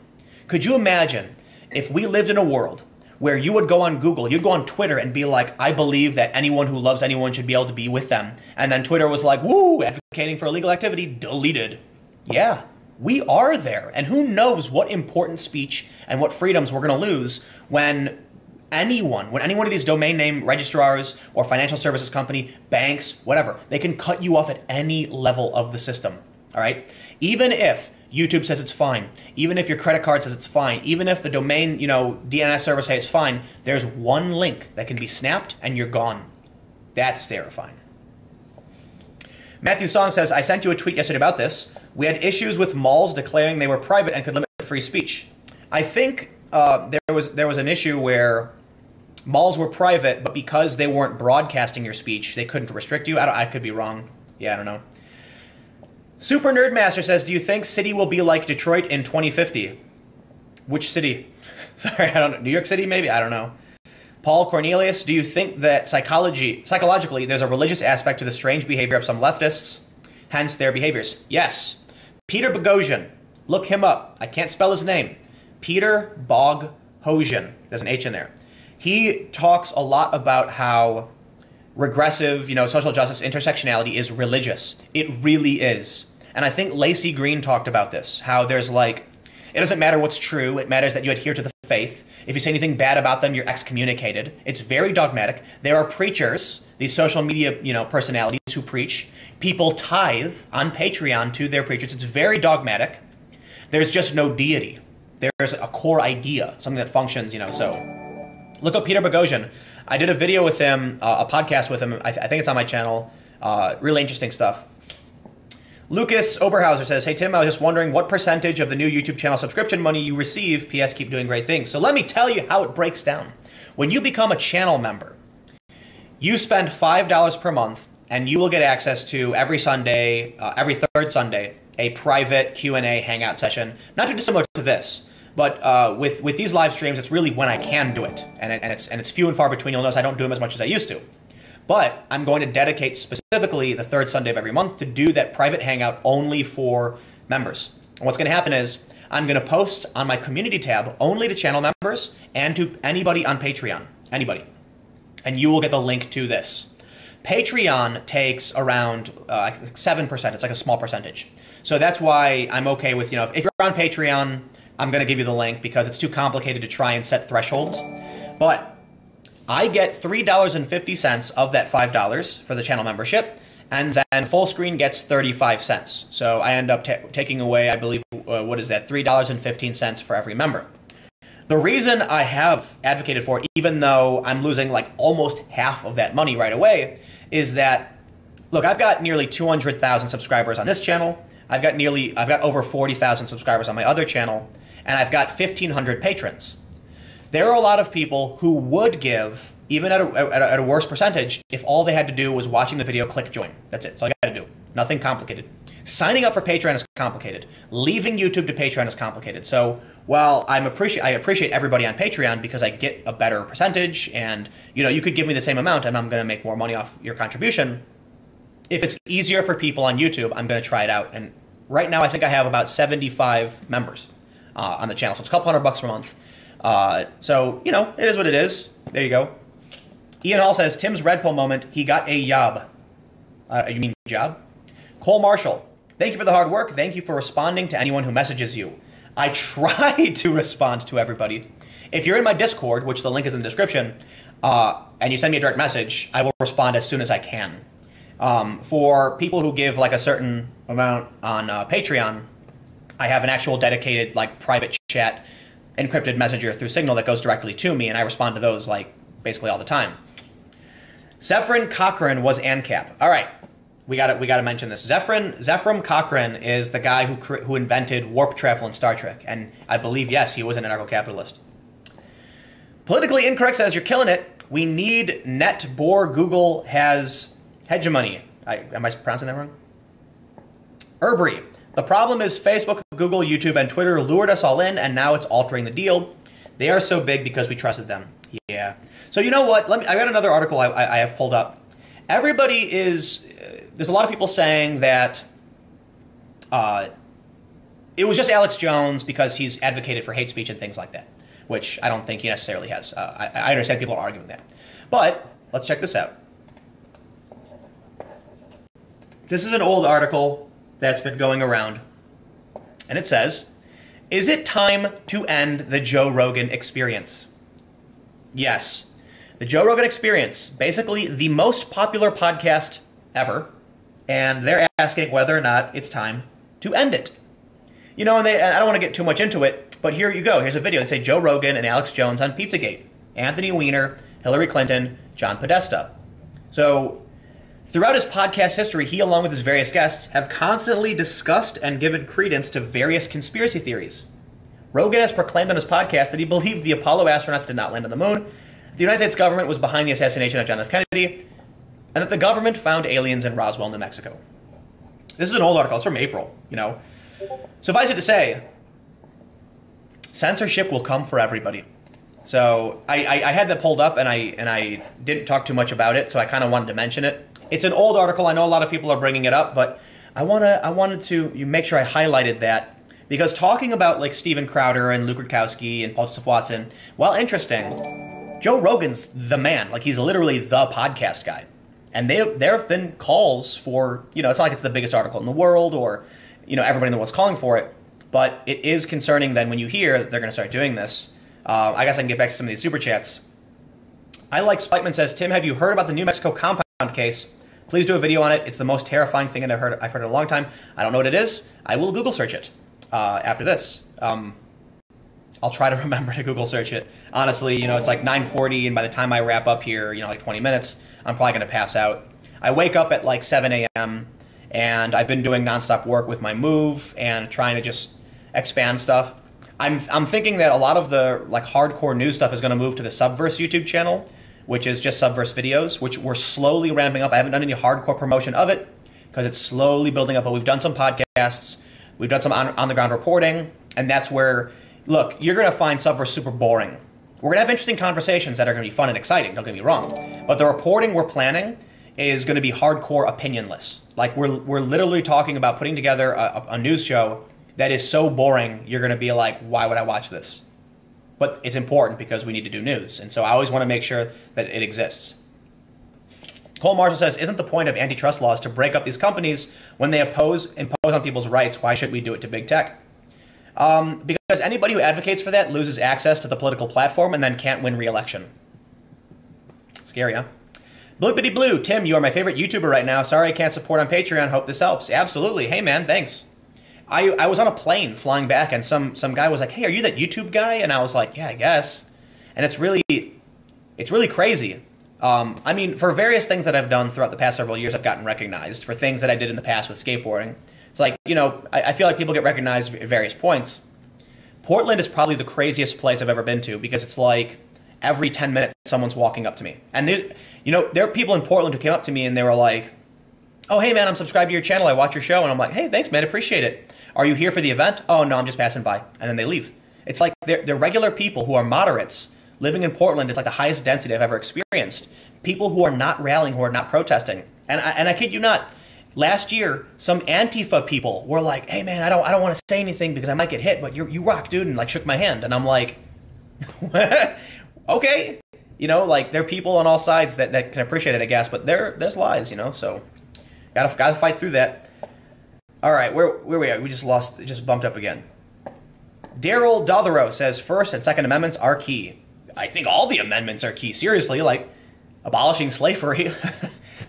Could you imagine if we lived in a world where you would go on Google, you'd go on Twitter and be like, I believe that anyone who loves anyone should be able to be with them. And then Twitter was like, woo, advocating for illegal activity, deleted. Yeah, we are there. And who knows what important speech and what freedoms we're going to lose when any one of these domain name registrars or financial services company, banks, whatever, they can cut you off at any level of the system. All right? Even if YouTube says it's fine, even if your credit card says it's fine, even if the domain, DNS server says it's fine, there's one link that can be snapped and you're gone. That's terrifying. Matthew Song says, I sent you a tweet yesterday about this. We had issues with malls declaring they were private and could limit free speech. I think there was an issue where malls were private, but because they weren't broadcasting your speech, they couldn't restrict you. I could be wrong. Yeah, I don't know. Super Nerdmaster says, do you think city will be like Detroit in 2050? Which city? Sorry, I don't know. New York City, maybe? I don't know. Paul Cornelius, do you think that psychologically there's a religious aspect to the strange behavior of some leftists? hence their behaviors. Yes, Peter Boghossian, look him up. I can't spell his name. Peter Boghossian, there's an H in there. He talks a lot about how regressive, social justice, intersectionality is religious. It really is. And I think Lacey Green talked about this, how there's it doesn't matter what's true, it matters that you adhere to the faith. If you say anything bad about them, you're excommunicated. It's very dogmatic. There are preachers, these social media, personalities who preach. People tithe on Patreon to their preachers. It's very dogmatic. There's just no deity. There's a core idea, something that functions, so. Look up Peter Boghossian. I did a video with him, a podcast with him. I think it's on my channel. Really interesting stuff. Lucas Oberhauser says, hey, Tim, I was just wondering what percentage of the new YouTube channel subscription money you receive. P.S. Keep doing great things. So let me tell you how it breaks down. When you become a channel member, you spend $5 per month, and you will get access to every Sunday, every third Sunday, a private Q&A hangout session. Not too dissimilar to this, but with these live streams, it's really when I can do it. And it's few and far between. You'll notice I don't do them as much as I used to. But I'm going to dedicate specifically the third Sunday of every month to do that private hangout only for members. And what's going to happen is I'm going to post on my community tab only to channel members and to anybody on Patreon. Anybody. And you will get the link to this. Patreon takes around 7%. It's like a small percentage. So that's why I'm okay with, if you're on Patreon, I'm going to give you the link because it's too complicated to try and set thresholds. But I get $3.50 of that $5 for the channel membership, and then full screen gets 35 cents. So I end up taking away, I believe, what is that, $3.15 for every member. The reason I have advocated for it, even though I'm losing almost half of that money right away, is that, look, I've got nearly 200,000 subscribers on this channel. I've got over 40,000 subscribers on my other channel, and I've got 1,500 patrons. There are a lot of people who would give, even at a worse percentage, if all they had to do was watching the video, click join. That's it. That's all I got to do. Nothing complicated. Signing up for Patreon is complicated. Leaving YouTube to Patreon is complicated. So while I appreciate everybody on Patreon because I get a better percentage, and you could give me the same amount and I'm going to make more money off your contribution. If it's easier for people on YouTube, I'm going to try it out. And right now, I think I have about 75 members on the channel, so it's a couple $100 per month. So, it is what it is. There you go. Ian Hall says, Tim's Red Pill moment, he got a yob. You mean job? Cole Marshall, thank you for the hard work. Thank you for responding to anyone who messages you. I try to respond to everybody. If you're in my Discord, which the link is in the description, and you send me a direct message, I will respond as soon as I can. For people who give a certain amount on Patreon, I have an actual dedicated private chat encrypted messenger through Signal that goes directly to me, and I respond to those basically all the time. Zephyrin Cochrane was ANCAP. All right, we got to mention this. Zephyrin Cochrane is the guy who invented warp travel in Star Trek, and I believe, yes, he was an anarcho-capitalist. Politically Incorrect says, you're killing it. We need net bore Google has hegemony. Am I pronouncing that wrong? Erbry. The problem is Facebook, Google, YouTube, and Twitter lured us all in, and now it's altering the deal. They are so big because we trusted them. Yeah. So you know what? I got another article I have pulled up. Everybody is... there's a lot of people saying that it was just Alex Jones because he's advocated for hate speech and things like that, which I don't think he necessarily has. I understand people are arguing that. But let's check this out. This is an old article that's been going around, and it says, is it time to end the Joe Rogan experience? Yes. The Joe Rogan experience, basically the most popular podcast ever, and they're asking whether or not it's time to end it. And I don't want to get too much into it, but here you go. Here's a video. They say Joe Rogan and Alex Jones on Pizzagate, Anthony Weiner, Hillary Clinton, John Podesta. So throughout his podcast history, he, along with his various guests, have constantly discussed and given credence to various conspiracy theories. Rogan has proclaimed on his podcast that he believed the Apollo astronauts did not land on the moon, the United States government was behind the assassination of John F. Kennedy, and that the government found aliens in Roswell, New Mexico. This is an old article. It's from April, Suffice it to say, censorship will come for everybody. So I had that pulled up, and I didn't talk too much about it, so I kind of wanted to mention it. It's an old article. I know a lot of people are bringing it up, but I wanted to make sure I highlighted that, because talking about like Steven Crowder and Luke Rudkowski and Paul Joseph Watson, while interesting, Joe Rogan's the man. Like, he's literally the podcast guy. And there have been calls for, you know, it's not like it's the biggest article in the world or, you know, everybody in the world's calling for it. But it is concerning then when you hear that they're going to start doing this. I guess I can get back to some of these super chats. I Like Spikeman says, Tim, have you heard about the New Mexico compound case? Please do a video on it. It's the most terrifying thing I've heard in a long time. I don't know what it is. I will Google search it after this. I'll try to remember to Google search it. Honestly, you know, it's like 9:40, and by the time I wrap up here, you know, like 20 minutes, I'm probably going to pass out. I wake up at like 7 a.m., and I've been doing nonstop work with my move and trying to just expand stuff. I'm thinking that a lot of the like hardcore news stuff is going to move to the Subverse YouTube channel, which is just Subverse videos, which we're slowly ramping up. I haven't done any hardcore promotion of it because it's slowly building up, but we've done some podcasts, we've done some on-the-ground reporting, and that's where, look, you're going to find Subverse super boring. We're going to have interesting conversations that are going to be fun and exciting, don't get me wrong, but the reporting we're planning is going to be hardcore opinionless. Like, we're literally talking about putting together a news show that is so boring, you're going to be like, why would I watch this? But it's important because we need to do news, and so I always want to make sure that it exists. Cole Marshall says, isn't the point of antitrust laws to break up these companies when they impose on people's rights? Why should we do it to big tech? Because anybody who advocates for that loses access to the political platform and then can't win re-election. Scary, huh? Blue Bitty Blue, Tim, you are my favorite YouTuber right now. Sorry I can't support on Patreon. Hope this helps. Absolutely. Hey, man, thanks. I was on a plane flying back, and some guy was like, hey, are you that YouTube guy? And I was like, yeah, I guess. And it's really crazy. I mean, for various things that I've done throughout the past several years, I've gotten recognized for things that I did in the past with skateboarding. It's like, you know, I feel like people get recognized at various points. Portland is probably the craziest place I've ever been to because it's like every 10 minutes someone's walking up to me. And there's, you know, there are people in Portland who came up to me and they were like, oh, hey, man, I'm subscribed to your channel. I watch your show. And I'm like, hey, thanks, man. Appreciate it. Are you here for the event? Oh, no, I'm just passing by. And then they leave. It's like they're regular people who are moderates living in Portland. It's like the highest density I've ever experienced. People who are not rallying, who are not protesting. And I kid you not, last year, some Antifa people were like, hey, man, I don't want to say anything because I might get hit, but you rock, dude, and like shook my hand. And I'm like, okay. You know, like there are people on all sides that can appreciate it, I guess, but there's lies, you know, so gotta fight through that. All right, where we at? We just bumped up again. Daryl Dothero says First and Second Amendments are key. I think all the amendments are key. Seriously, like abolishing slavery.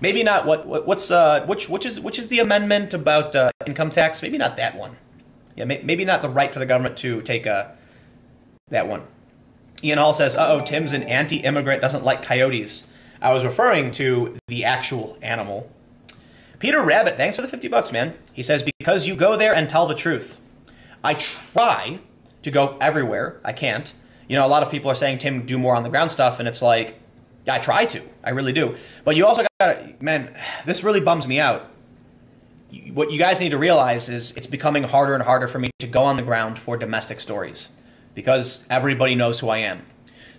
Maybe not. Which is the amendment about income tax? Maybe not that one. Yeah, maybe not the right for the government to take that one. Ian Hall says, uh-oh, Tim's an anti-immigrant, doesn't like coyotes. I was referring to the actual animal. Peter Rabbit, thanks for the $50, man. He says, because you go there and tell the truth. I try to go everywhere. I can't. You know, a lot of people are saying, Tim, do more on the ground stuff, and it's like, yeah, I try to. I really do. But you also gotta, man, this really bums me out. What you guys need to realize is it's becoming harder and harder for me to go on the ground for domestic stories because everybody knows who I am.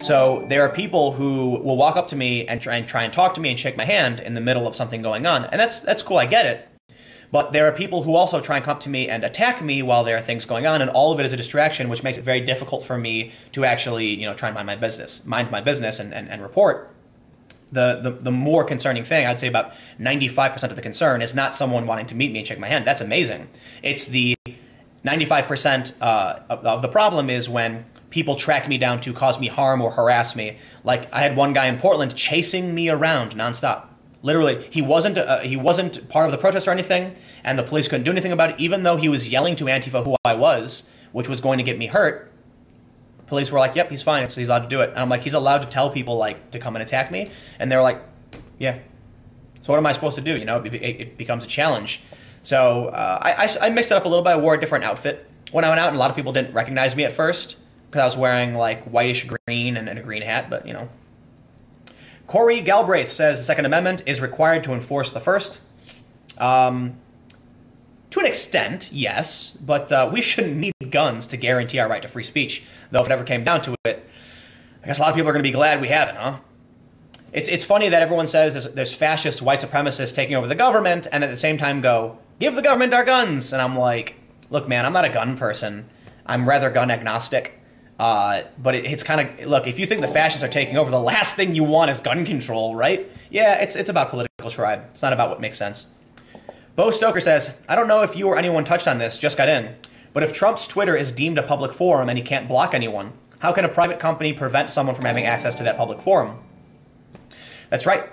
So there are people who will walk up to me and try and talk to me and shake my hand in the middle of something going on. And that's cool, I get it. But there are people who also try and come up to me and attack me while there are things going on, and all of it is a distraction, which makes it very difficult for me to actually, you know, try and mind my business and report. The more concerning thing, I'd say about 95% of the concern is not someone wanting to meet me and shake my hand. That's amazing. It's the 95% of the problem is when people track me down to cause me harm or harass me. Like, I had one guy in Portland chasing me around nonstop. Literally, he wasn't part of the protest or anything, and the police couldn't do anything about it, even though he was yelling to Antifa who I was, which was going to get me hurt. Police were like, yep, he's fine, he's allowed to do it. And I'm like, he's allowed to tell people, like, to come and attack me? And they're like, yeah. So what am I supposed to do? You know, it becomes a challenge. So I mixed it up a little bit. I wore a different outfit when I went out, and a lot of people didn't recognize me at first because I was wearing, like, whitish green and a green hat, but, you know. Corey Galbraith says the Second Amendment is required to enforce the First. To an extent, yes, but we shouldn't need guns to guarantee our right to free speech. Though if it ever came down to it, I guess a lot of people are going to be glad we haven't, huh? It's funny that everyone says there's fascist white supremacists taking over the government, and at the same time go, give the government our guns. And I'm like, look, man, I'm not a gun person. I'm rather gun agnostic. But it's kind of, look, if you think the fascists are taking over, the last thing you want is gun control, right? Yeah, it's about political tribe. It's not about what makes sense. Bo Stoker says, I don't know if you or anyone touched on this, just got in, but if Trump's Twitter is deemed a public forum and he can't block anyone, how can a private company prevent someone from having access to that public forum? That's right.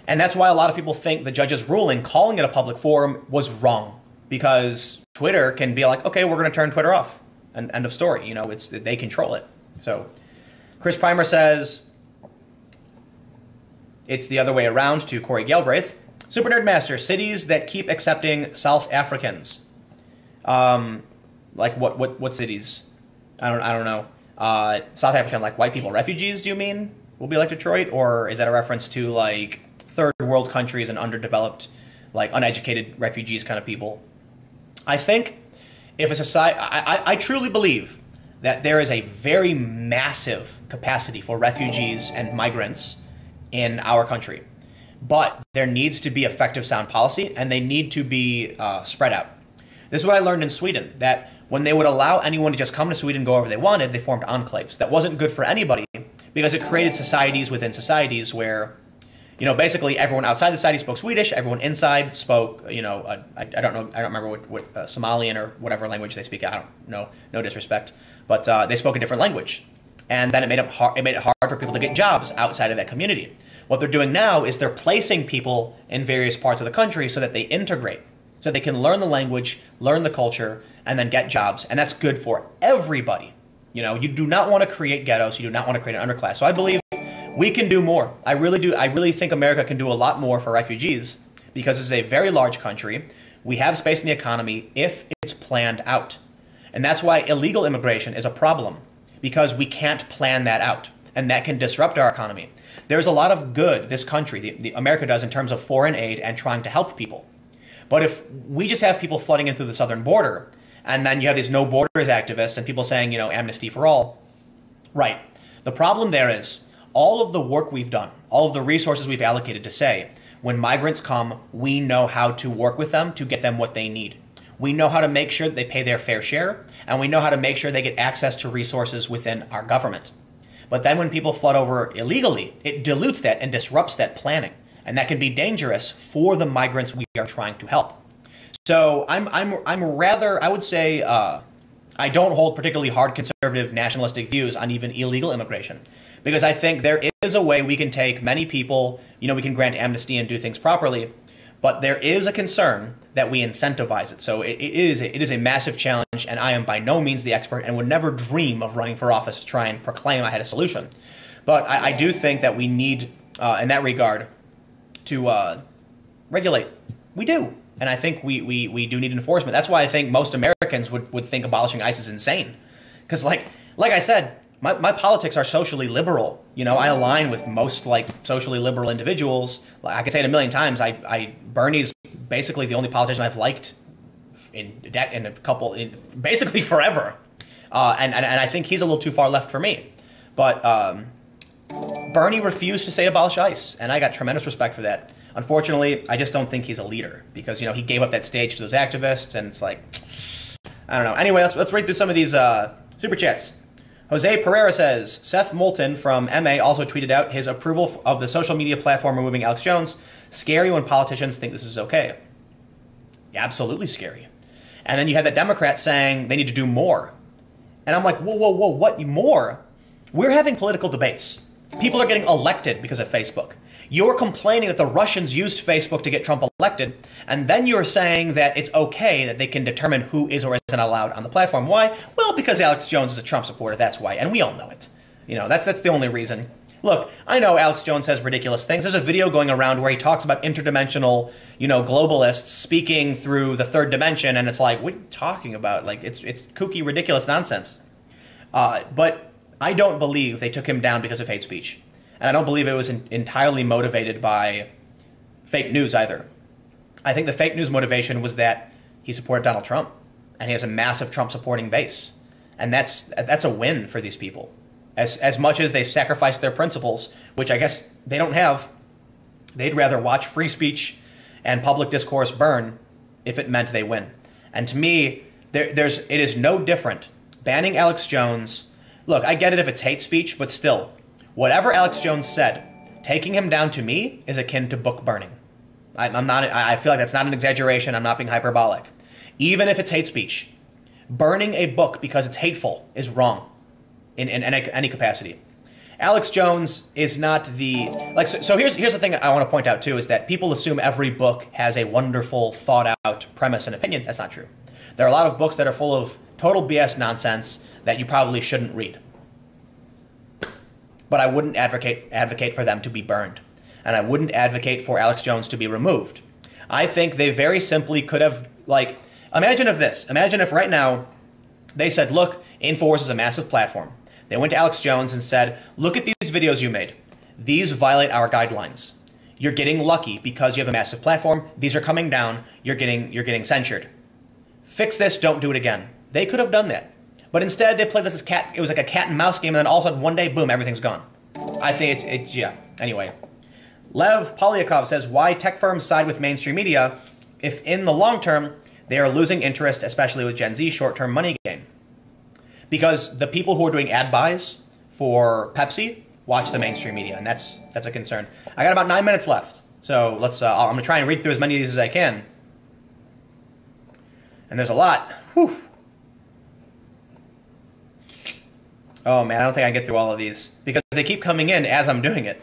And that's why a lot of people think the judge's ruling calling it a public forum was wrong, because Twitter can be like, okay, we're going to turn Twitter off. And end of story. You know, they control it. So Chris Primer says it's the other way around to Corey Galbraith. Super Nerd Master, cities that keep accepting South Africans. Like what cities? I don't know. South African, like white people, refugees, do you mean? Will be like Detroit? Or is that a reference to like third world countries and underdeveloped, like uneducated refugees kind of people? I think if a society, I truly believe that there is a very massive capacity for refugees and migrants in our country. But there needs to be effective sound policy, and they need to be spread out. This is what I learned in Sweden, that when they would allow anyone to just come to Sweden and go wherever they wanted, they formed enclaves. That wasn't good for anybody, because it created societies within societies where, you know, basically everyone outside the society spoke Swedish, everyone inside spoke, you know, I don't remember what Somalian or whatever language they speak. I don't know, no disrespect, but they spoke a different language, and then it made it hard for people to get jobs outside of that community. What they're doing now is they're placing people in various parts of the country so that they integrate, so they can learn the language, learn the culture, and then get jobs, and that's good for everybody. You know, you do not want to create ghettos, you do not want to create an underclass. So I believe we can do more. I really do. I really think America can do a lot more for refugees, because it's a very large country. We have space in the economy if it's planned out. And that's why illegal immigration is a problem, because we can't plan that out, and that can disrupt our economy. There's a lot of good this country, the America does, in terms of foreign aid and trying to help people. But if we just have people flooding in through the southern border, and then you have these no borders activists and people saying, you know, amnesty for all, right. The problem there is all of the work we've done, all of the resources we've allocated to say, when migrants come, we know how to work with them to get them what they need. We know how to make sure that they pay their fair share, and we know how to make sure they get access to resources within our government. But then when people flood over illegally, it dilutes that and disrupts that planning. And that can be dangerous for the migrants we are trying to help. So I'm rather, I would say, I don't hold particularly hard conservative nationalistic views on even illegal immigration, because I think there is a way we can take many people, you know, we can grant amnesty and do things properly, but there is a concern that we incentivize it. So it is a massive challenge, and I am by no means the expert and would never dream of running for office to try and proclaim I had a solution. But I do think that we need, in that regard, to regulate. We do. And I think we do need enforcement. That's why I think most Americans would think abolishing ICE is insane. Because like I said, my politics are socially liberal. You know, I align with most like socially liberal individuals. I can say it a million times. Bernie's basically the only politician I've liked basically forever. And I think he's a little too far left for me. But Bernie refused to say abolish ICE, and I got tremendous respect for that. Unfortunately, I just don't think he's a leader, because, you know, he gave up that stage to those activists, and it's like, I don't know. Anyway, let's read through some of these super chats. Jose Pereira says, Seth Moulton from MA also tweeted out his approval of the social media platform removing Alex Jones. Scary when politicians think this is okay. Yeah, absolutely scary. And then you had the Democrats saying they need to do more. And I'm like, whoa, what more? We're having political debates. People are getting elected because of Facebook. You're complaining that the Russians used Facebook to get Trump elected, and then you're saying that it's okay that they can determine who is or isn't allowed on the platform. Why? Well, because Alex Jones is a Trump supporter, that's why, and we all know it. You know, that's the only reason. Look, I know Alex Jones says ridiculous things. There's a video going around where he talks about interdimensional, you know, globalists speaking through the third dimension, and it's like, what are you talking about? Like, it's kooky, ridiculous nonsense. But I don't believe they took him down because of hate speech. And I don't believe it was entirely motivated by fake news either. I think the fake news motivation was that he supported Donald Trump, and he has a massive Trump-supporting base. And that's a win for these people. As much as they've sacrificed their principles, which I guess they don't have, they'd rather watch free speech and public discourse burn if it meant they win. And to me, it is no different. Banning Alex Jones, look, I get it if it's hate speech, but still, whatever Alex Jones said, taking him down to me is akin to book burning. I feel like that's not an exaggeration. I'm not being hyperbolic. Even if it's hate speech, burning a book because it's hateful is wrong in any capacity. Alex Jones is not the, like, so here's the thing I want to point out too, is that people assume every book has a wonderful, thought out premise and opinion. That's not true. There are a lot of books that are full of total BS nonsense that you probably shouldn't read. But I wouldn't advocate for them to be burned. And I wouldn't advocate for Alex Jones to be removed. I think they very simply could have, like, imagine if right now they said, look, InfoWars is a massive platform. They went to Alex Jones and said, look at these videos you made. These violate our guidelines. You're getting lucky because you have a massive platform. These are coming down. You're getting censured. Fix this, don't do it again. They could have done that. But instead, they played this as it was like a cat and mouse game, and then all of a sudden, one day, boom, everything's gone. I think it's yeah. Anyway. Lev Polyakov says, why tech firms side with mainstream media if in the long term, they are losing interest, especially with Gen Z short-term money gain? Because the people who are doing ad buys for Pepsi watch the mainstream media, and that's a concern. I got about 9 minutes left, so let's. I'm going to try and read through as many of these as I can. And there's a lot. Whew. Oh man, I don't think I can get through all of these because they keep coming in as I'm doing it.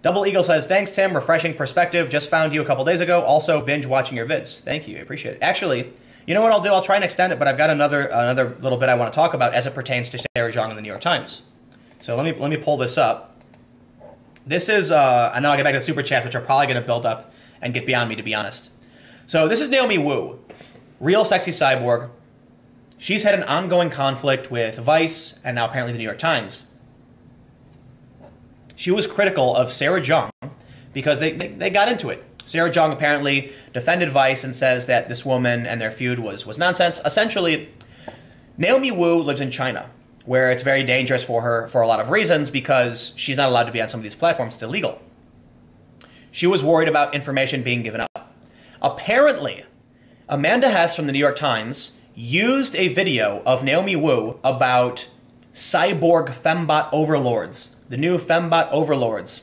Double Eagle says, thanks, Tim. Refreshing perspective. Just found you a couple days ago. Also, binge watching your vids. Thank you. I appreciate it. Actually, you know what I'll do? I'll try and extend it, but I've got another little bit I want to talk about as it pertains to Sarah Jeong in the New York Times. So let me pull this up. This is, and then I'll get back to the super chats, which are probably going to build up and get beyond me, to be honest. So this is Naomi Wu, real sexy cyborg. She's had an ongoing conflict with Vice and now apparently the New York Times. She was critical of Sarah Jeong because they got into it. Sarah Jeong apparently defended Vice and says that this woman and their feud was nonsense. Essentially, Naomi Wu lives in China, where it's very dangerous for her for a lot of reasons because she's not allowed to be on some of these platforms. It's illegal. She was worried about information being given up. Apparently, Amanda Hess from the New York Times used a video of Naomi Wu about cyborg fembot overlords. The new fembot overlords.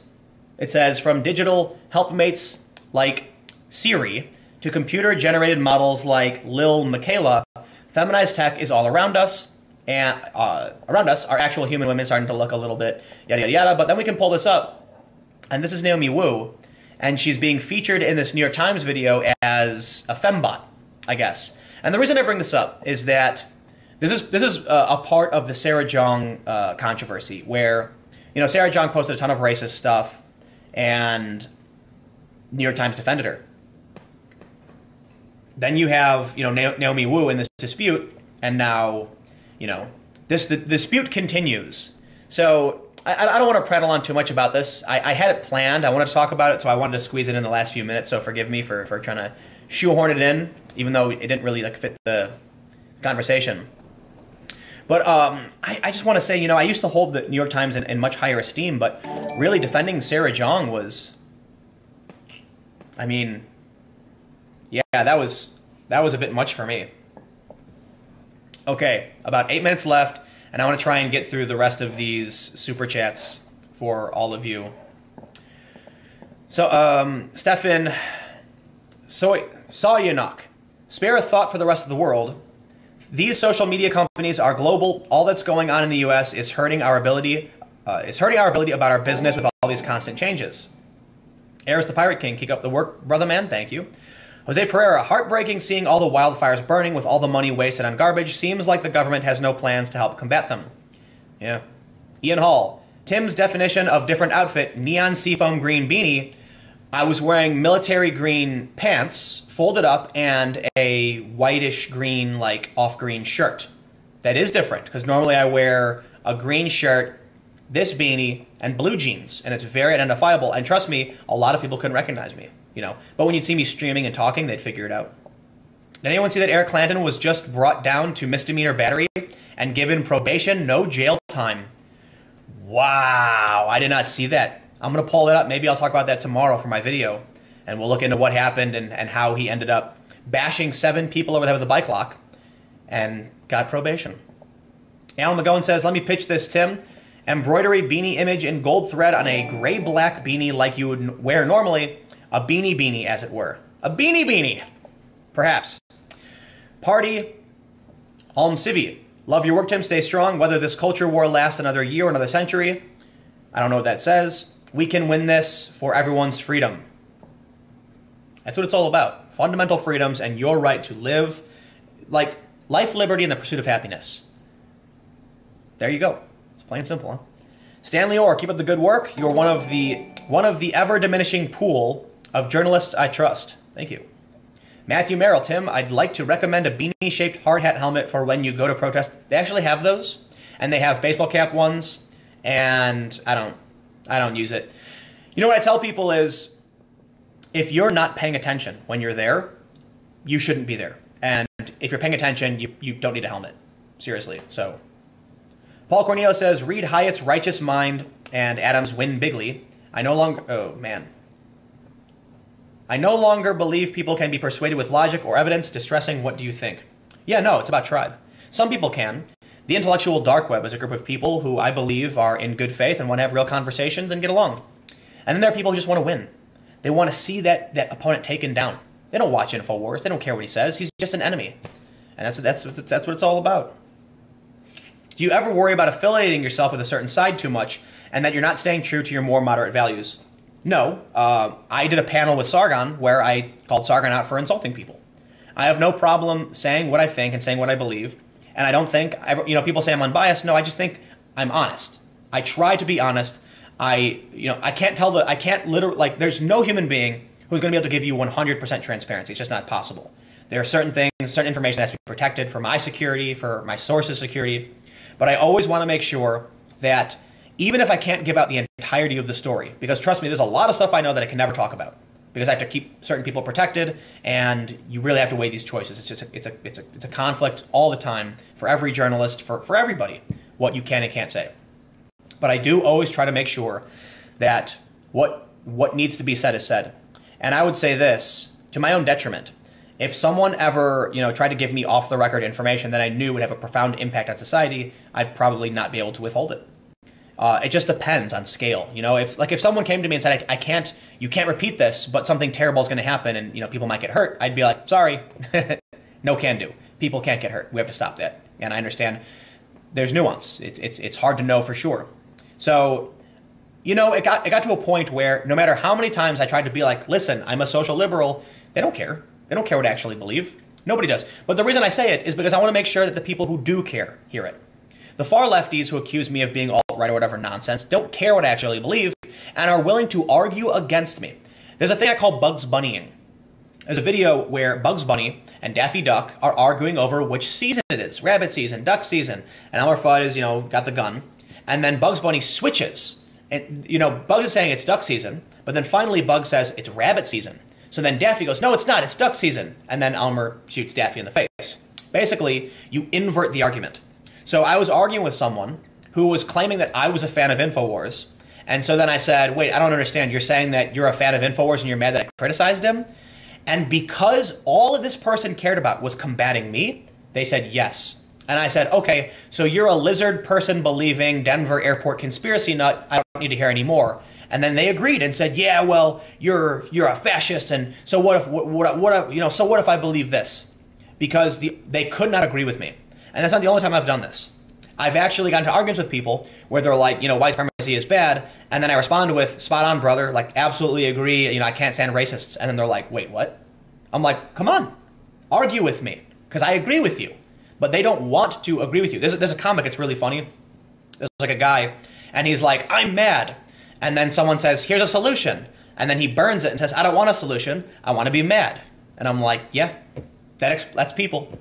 It says, from digital helpmates like Siri to computer-generated models like Lil Michaela, feminized tech is all around us, and around us are actual human women starting to look a little bit yada yada yada. But then we can pull this up, and this is Naomi Wu, and she's being featured in this New York Times video as a fembot, I guess. And the reason I bring this up is that this is a part of the Sarah Jeong controversy, where Sarah Jeong posted a ton of racist stuff, and New York Times defended her. Then you have, Naomi Wu in this dispute, and now, the dispute continues. So I don't want to prattle on too much about this. I had it planned. I wanted to talk about it, so I wanted to squeeze it in the last few minutes. So forgive me for trying to shoehorn it in, even though it didn't really fit the conversation. But I just want to say, I used to hold the New York Times in much higher esteem, but really defending Sarah Jeong was, yeah, that was a bit much for me. Okay, about 8 minutes left, and I want to try and get through the rest of these super chats for all of you. So, Stefan Sawyinok, spare a thought for the rest of the world. These social media companies are global. All that's going on in the U.S. is hurting our ability. About our business with all these constant changes. Eris the Pirate King, keep up the work, brother man. Thank you. Jose Pereira, heartbreaking seeing all the wildfires burning with all the money wasted on garbage. Seems like the government has no plans to help combat them. Yeah. Ian Hall, Tim's definition of different outfit: neon seafoam green beanie. I was wearing military green pants, folded up, and a whitish green, off-green shirt. That is different, because normally I wear a green shirt, this beanie, and blue jeans, and it's very identifiable. And trust me, a lot of people couldn't recognize me, But when you'd see me streaming and talking, they'd figure it out. Did anyone see that Eric Clanton was just brought down to misdemeanor battery and given probation, no jail time? Wow, I did not see that. I'm going to pull it up. Maybe I'll talk about that tomorrow for my video, and we'll look into what happened and how he ended up bashing 7 people over the head with a bike lock and got probation. Alan McGowan says, let me pitch this, Tim. Embroidery beanie image in gold thread on a gray-black beanie like you would wear normally. A beanie, as it were. A beanie. Perhaps. Party. Alm Civi. Love your work, Tim. Stay strong. Whether this culture war lasts another year or another century, I don't know what that says. We can win this for everyone's freedom. That's what it's all about. Fundamental freedoms and your right to live, like life, liberty, and the pursuit of happiness. There you go. It's plain and simple, huh? Stanley Orr, keep up the good work. You're one of the ever-diminishing pool of journalists I trust. Thank you. Matthew Merrill, Tim, I'd like to recommend a beanie-shaped hard hat helmet for when you go to protest. They actually have those, and they have baseball cap ones, and I don't use it. You know what I tell people is, if you're not paying attention when you're there, you shouldn't be there. And if you're paying attention, you don't need a helmet. Seriously, so... Paul Cornelius says, read Hyatt's Righteous Mind and Adams' Win Bigly. I no longer believe people can be persuaded with logic or evidence. Distressing, what do you think? Yeah, no, it's about tribe. Some people can. The intellectual dark web is a group of people who I believe are in good faith and want to have real conversations and get along. And then there are people who just want to win. They want to see that opponent taken down. They don't watch InfoWars. They don't care what he says. He's just an enemy. And that's what it's all about. Do you ever worry about affiliating yourself with a certain side too much and that you're not staying true to your more moderate values? No. I did a panel with Sargon where I called Sargon out for insulting people. I have no problem saying what I think and saying what I believe. And I don't think, people say I'm unbiased. No, I just think I'm honest. I try to be honest. I can't literally, there's no human being who's going to be able to give you 100% transparency. It's just not possible. There are certain things, certain information that has to be protected for my security, for my source's security. But I always want to make sure that even if I can't give out the entirety of the story, because trust me, there's a lot of stuff I know that I can never talk about because I have to keep certain people protected, and you really have to weigh these choices. It's a conflict all the time for every journalist, for everybody, what you can and can't say. But I do always try to make sure that what needs to be said is said. And I would say this, to my own detriment. If someone ever, tried to give me off-the-record information that I knew would have a profound impact on society, I'd probably not be able to withhold it. It just depends on scale. If someone came to me and said, you can't repeat this, but something terrible is going to happen and, people might get hurt, I'd be like, sorry, no can do. People can't get hurt. We have to stop that. And I understand there's nuance. It's hard to know for sure. So, it got to a point where no matter how many times I tried to be like, listen, I'm a social liberal, they don't care. They don't care what I actually believe. Nobody does. But the reason I say it is because I want to make sure that the people who do care hear it. The far lefties who accuse me of being alt-right or whatever nonsense don't care what I actually believe and are willing to argue against me. There's a thing I call Bugs Bunnying. There's a video where Bugs Bunny and Daffy Duck are arguing over which season it is. Rabbit season, duck season. And Elmer Fudd is, got the gun. And then Bugs Bunny switches. And, Bugs is saying it's duck season. But then finally Bugs says it's rabbit season. So then Daffy goes, no, it's not, it's duck season. And then Elmer shoots Daffy in the face. Basically, you invert the argument. So I was arguing with someone who was claiming that I was a fan of InfoWars. And so then I said, wait, I don't understand. You're saying that you're a fan of InfoWars and you're mad that I criticized him? And because all of this person cared about was combating me, they said yes. And I said, okay, so you're a lizard person believing Denver airport conspiracy nut. I don't need to hear any more. And then they agreed and said, yeah, well, you're a fascist, and so what if I believe this? Because they could not agree with me. And that's not the only time I've done this. I've actually gotten to arguments with people where they're like, white supremacy is bad, and then I respond with, spot on, brother, absolutely agree, I can't stand racists. And then they're like, wait, what? I'm like, come on, argue with me, because I agree with you. But they don't want to agree with you. There's a comic, it's really funny. There's a guy, and he's like, I'm mad. And then someone says, here's a solution. And then he burns it and says, I don't want a solution. I want to be mad. And I'm like, yeah, that's people.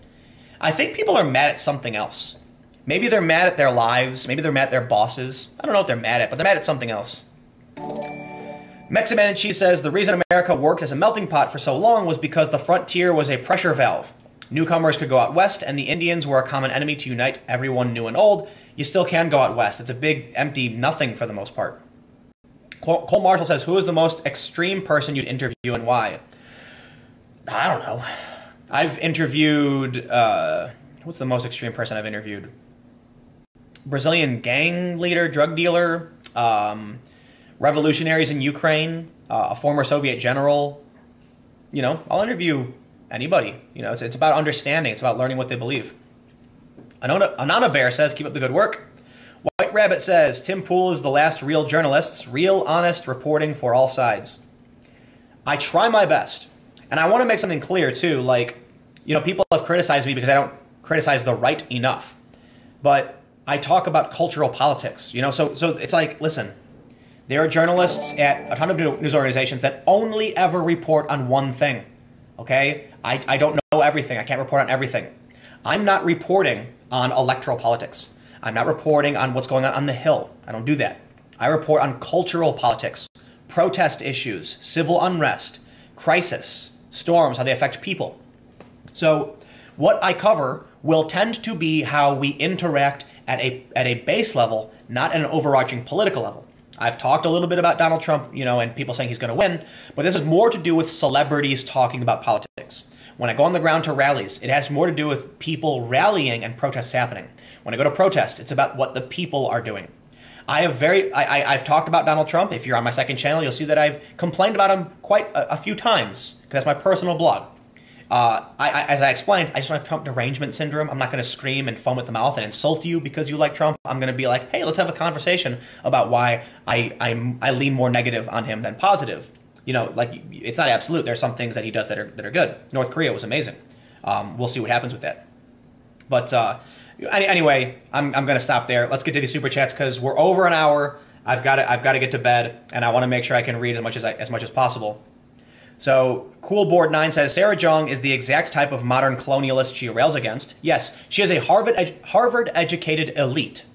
I think people are mad at something else. Maybe they're mad at their lives. Maybe they're mad at their bosses. I don't know what they're mad at, but they're mad at something else. Meximan and Cheese says, the reason America worked as a melting pot for so long was because the frontier was a pressure valve. Newcomers could go out west, and the Indians were a common enemy to unite everyone new and old. You still can go out west. It's a big, empty nothing for the most part. Cole Marshall says, who is the most extreme person you'd interview and why? I don't know. I've interviewed, what's the most extreme person I've interviewed? Brazilian gang leader, drug dealer, revolutionaries in Ukraine, a former Soviet general. You know, I'll interview anybody. You know, it's about understanding. It's about learning what they believe. Anana Bear says, keep up the good work. White Rabbit says, Tim Pool is the last real journalists, real honest reporting for all sides. I try my best. And I want to make something clear, too. Like, you know, people have criticized me because I don't criticize the right enough. But I talk about cultural politics, you know? So it's like, listen, there are journalists at a ton of news organizations that only ever report on one thing, okay? I don't know everything. I can't report on everything. I'm not reporting on electoral politics. I'm not reporting on what's going on the Hill. I don't do that. I report on cultural politics, protest issues, civil unrest, crisis, storms, how they affect people. So what I cover will tend to be how we interact at a base level, not at an overarching political level. I've talked a little bit about Donald Trump, you know, and people saying he's going to win, but this is more to do with celebrities talking about politics. When I go on the ground to rallies, it has more to do with people rallying and protests happening. When I go to protests, it's about what the people are doing. I've talked about Donald Trump. If you're on my second channel, you'll see that I've complained about him quite a few times, because that's my personal blog. As I explained, I just don't have Trump derangement syndrome. I'm not going to scream and foam at the mouth and insult you because you like Trump. I'm going to be like, hey, let's have a conversation about why I lean more negative on him than positive. You know, like, it's not absolute. There's some things that he does that are good. North Korea was amazing. We'll see what happens with that. But anyway, I'm going to stop there. Let's get to these super chats because we're over an hour. I've got to get to bed, and I want to make sure I can read as much as possible. So, Coolboard9 says, Sarah Jong is the exact type of modern colonialist she rails against. Yes, she is a Harvard-educated elite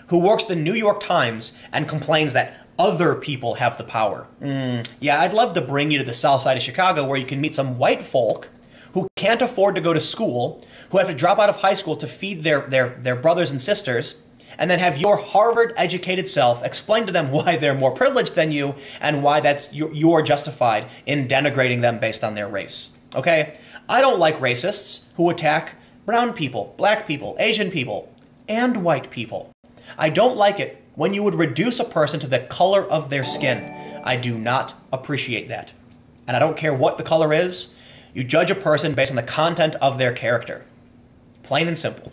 who works the New York Times and complains that other people have the power. Yeah, I'd love to bring you to the south side of Chicago where you can meet some white folk who can't afford to go to school, who have to drop out of high school to feed their brothers and sisters, and then have your Harvard-educated self explain to them why they're more privileged than you and why you're justified in denigrating them based on their race. Okay? I don't like racists who attack brown people, black people, Asian people, and white people. I don't like it when you would reduce a person to the color of their skin. I do not appreciate that. And I don't care what the color is. You judge a person based on the content of their character. Plain and simple.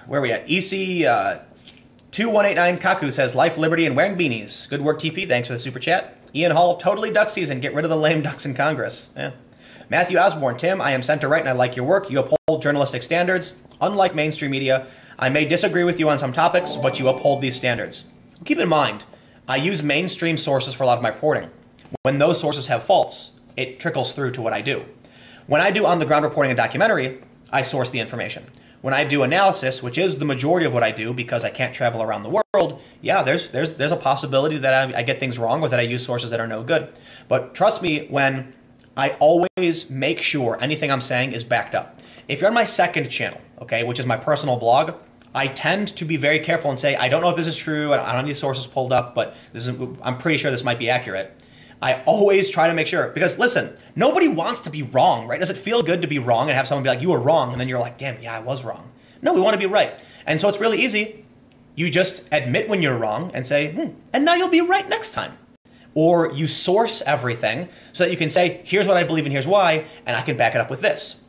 where are we at? EC2189 Kaku says, life, liberty, and wearing beanies. Good work, TP. Thanks for the super chat. Ian Hall, totally duck season. Get rid of the lame ducks in Congress. Yeah. Matthew Osborne, Tim, I am center right and I like your work. You uphold journalistic standards. Unlike mainstream media, I may disagree with you on some topics, but you uphold these standards. Keep in mind, I use mainstream sources for a lot of my reporting. When those sources have faults, it trickles through to what I do. When I do on-the-ground reporting and documentary, I source the information. When I do analysis, which is the majority of what I do because I can't travel around the world, yeah, there's a possibility that I get things wrong or that I use sources that are no good. But trust me, when I always make sure anything I'm saying is backed up. If you're on my second channel, okay, which is my personal blog, I tend to be very careful and say, I don't know if this is true, I don't have these sources pulled up, but I'm pretty sure this might be accurate. I always try to make sure, because listen, nobody wants to be wrong, right? Does it feel good to be wrong and have someone be like, you were wrong, and then you're like, damn, yeah, I was wrong. No, we want to be right. And so it's really easy. You just admit when you're wrong and say, and now you'll be right next time. Or you source everything so that you can say, here's what I believe and here's why, and I can back it up with this.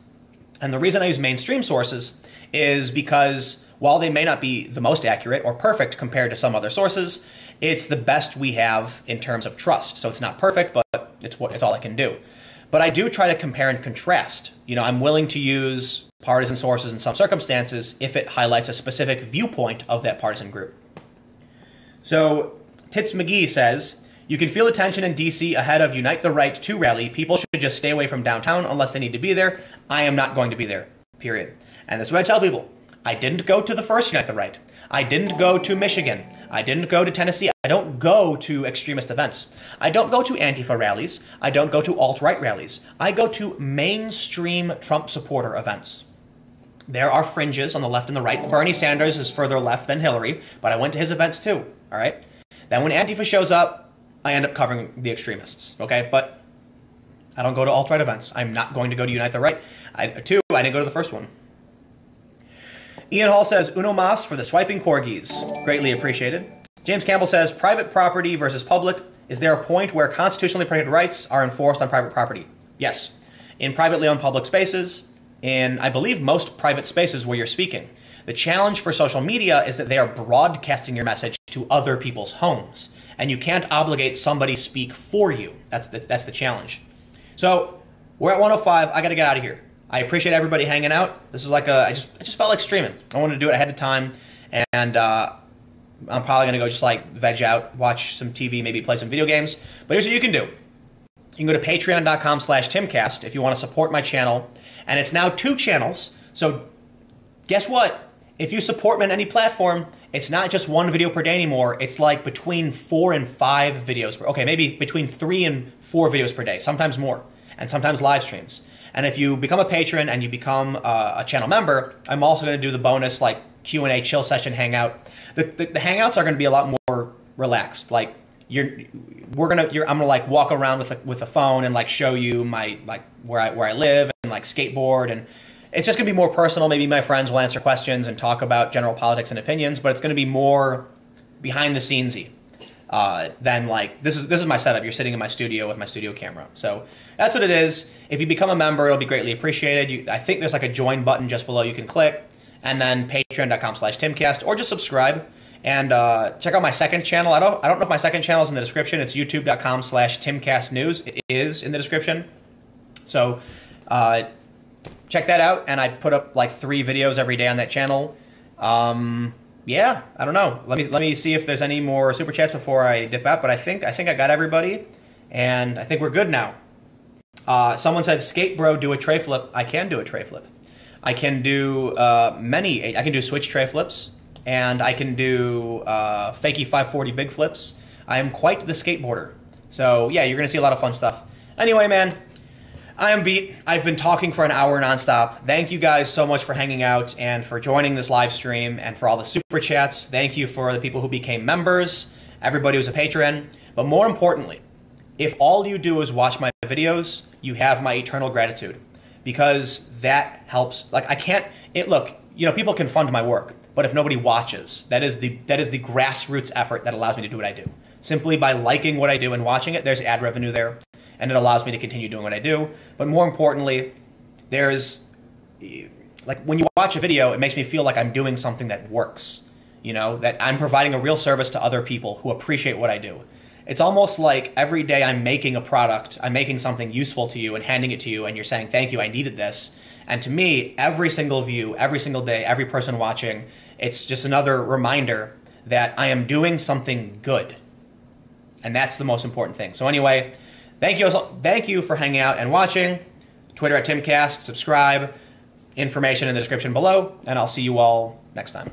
And the reason I use mainstream sources is because while they may not be the most accurate or perfect compared to some other sources, it's the best we have in terms of trust. So it's not perfect, but it's all I can do. But I do try to compare and contrast. You know, I'm willing to use partisan sources in some circumstances if it highlights a specific viewpoint of that partisan group. So Tits McGee says, you can feel the tension in DC ahead of Unite the Right 2 rally. People should just stay away from downtown unless they need to be there. I am not going to be there, period. And this is what I tell people. I didn't go to the first Unite the Right. I didn't go to Michigan. I didn't go to Tennessee. I don't go to extremist events. I don't go to Antifa rallies. I don't go to alt-right rallies. I go to mainstream Trump supporter events. There are fringes on the left and the right. Bernie Sanders is further left than Hillary, but I went to his events too, all right? Then when Antifa shows up, I end up covering the extremists, okay? But I don't go to alt-right events. I'm not going to go to Unite the Right. Two, I didn't go to the first one. Ian Hall says, Uno mas for the swiping corgis. Greatly appreciated. James Campbell says, private property versus public. Is there a point where constitutionally protected rights are enforced on private property? Yes. In privately owned public spaces, in, I believe, most private spaces where you're speaking. The challenge for social media is that they are broadcasting your message to other people's homes. And you can't obligate somebody to speak for you. That's the challenge. So, we're at 105. I got to get out of here. I appreciate everybody hanging out. This is like I just felt like streaming. I wanted to do it ahead of time. And I'm probably going to go just like veg out, watch some TV, maybe play some video games. But here's what you can do. You can go to patreon.com/Timcast if you want to support my channel. And it's now 2 channels. So guess what? If you support me on any platform, it's not just 1 video per day anymore. It's like between 4 and 5 videos per, okay, maybe between 3 and 4 videos per day, sometimes more, and sometimes live streams. And if you become a patron and you become a channel member, I'm also going to do the bonus like Q&A chill session hangout. The hangouts are going to be a lot more relaxed. Like I'm gonna like walk around with a phone and like show you my like where I live and like skateboard, and it's just gonna be more personal. Maybe my friends will answer questions and talk about general politics and opinions, but it's gonna be more behind the scenesy than like this is my setup. You're sitting in my studio with my studio camera, so that's what it is. If you become a member, it'll be greatly appreciated. I think there's like a join button just below you can click, and then patreon.com/Timcast, or just subscribe. And check out my second channel. I don't know if my second channel is in the description. It's youtube.com/TimcastNews. It is in the description. So check that out. And I put up like 3 videos every day on that channel. Yeah, I don't know. Let me see if there's any more super chats before I dip out. But I think I got everybody, and I think we're good now. Someone said, "Skate bro, do a tray flip." I can do a tray flip. I can do I can do switch tray flips. And I can do fakie 540 big flips. I am quite the skateboarder. So yeah, you're going to see a lot of fun stuff. Anyway, man, I am beat. I've been talking for an hour nonstop. Thank you guys so much for hanging out and for joining this live stream and for all the super chats. Thank you for the people who became members, everybody who's a patron. But more importantly, if all you do is watch my videos, you have my eternal gratitude. Because that helps. Like look, you know, people can fund my work. But if nobody watches, that is the grassroots effort that allows me to do what I do. Simply by liking what I do and watching it, there's ad revenue there, and it allows me to continue doing what I do. But more importantly, there's, like, when you watch a video, it makes me feel like I'm doing something that works. You know, that I'm providing a real service to other people who appreciate what I do. It's almost like every day I'm making a product, I'm making something useful to you and handing it to you, and you're saying, thank you, I needed this. And to me, every single view, every single day, every person watching, it's just another reminder that I am doing something good. And that's the most important thing. So anyway, thank you for hanging out and watching. Twitter @Timcast, subscribe, information in the description below, and I'll see you all next time.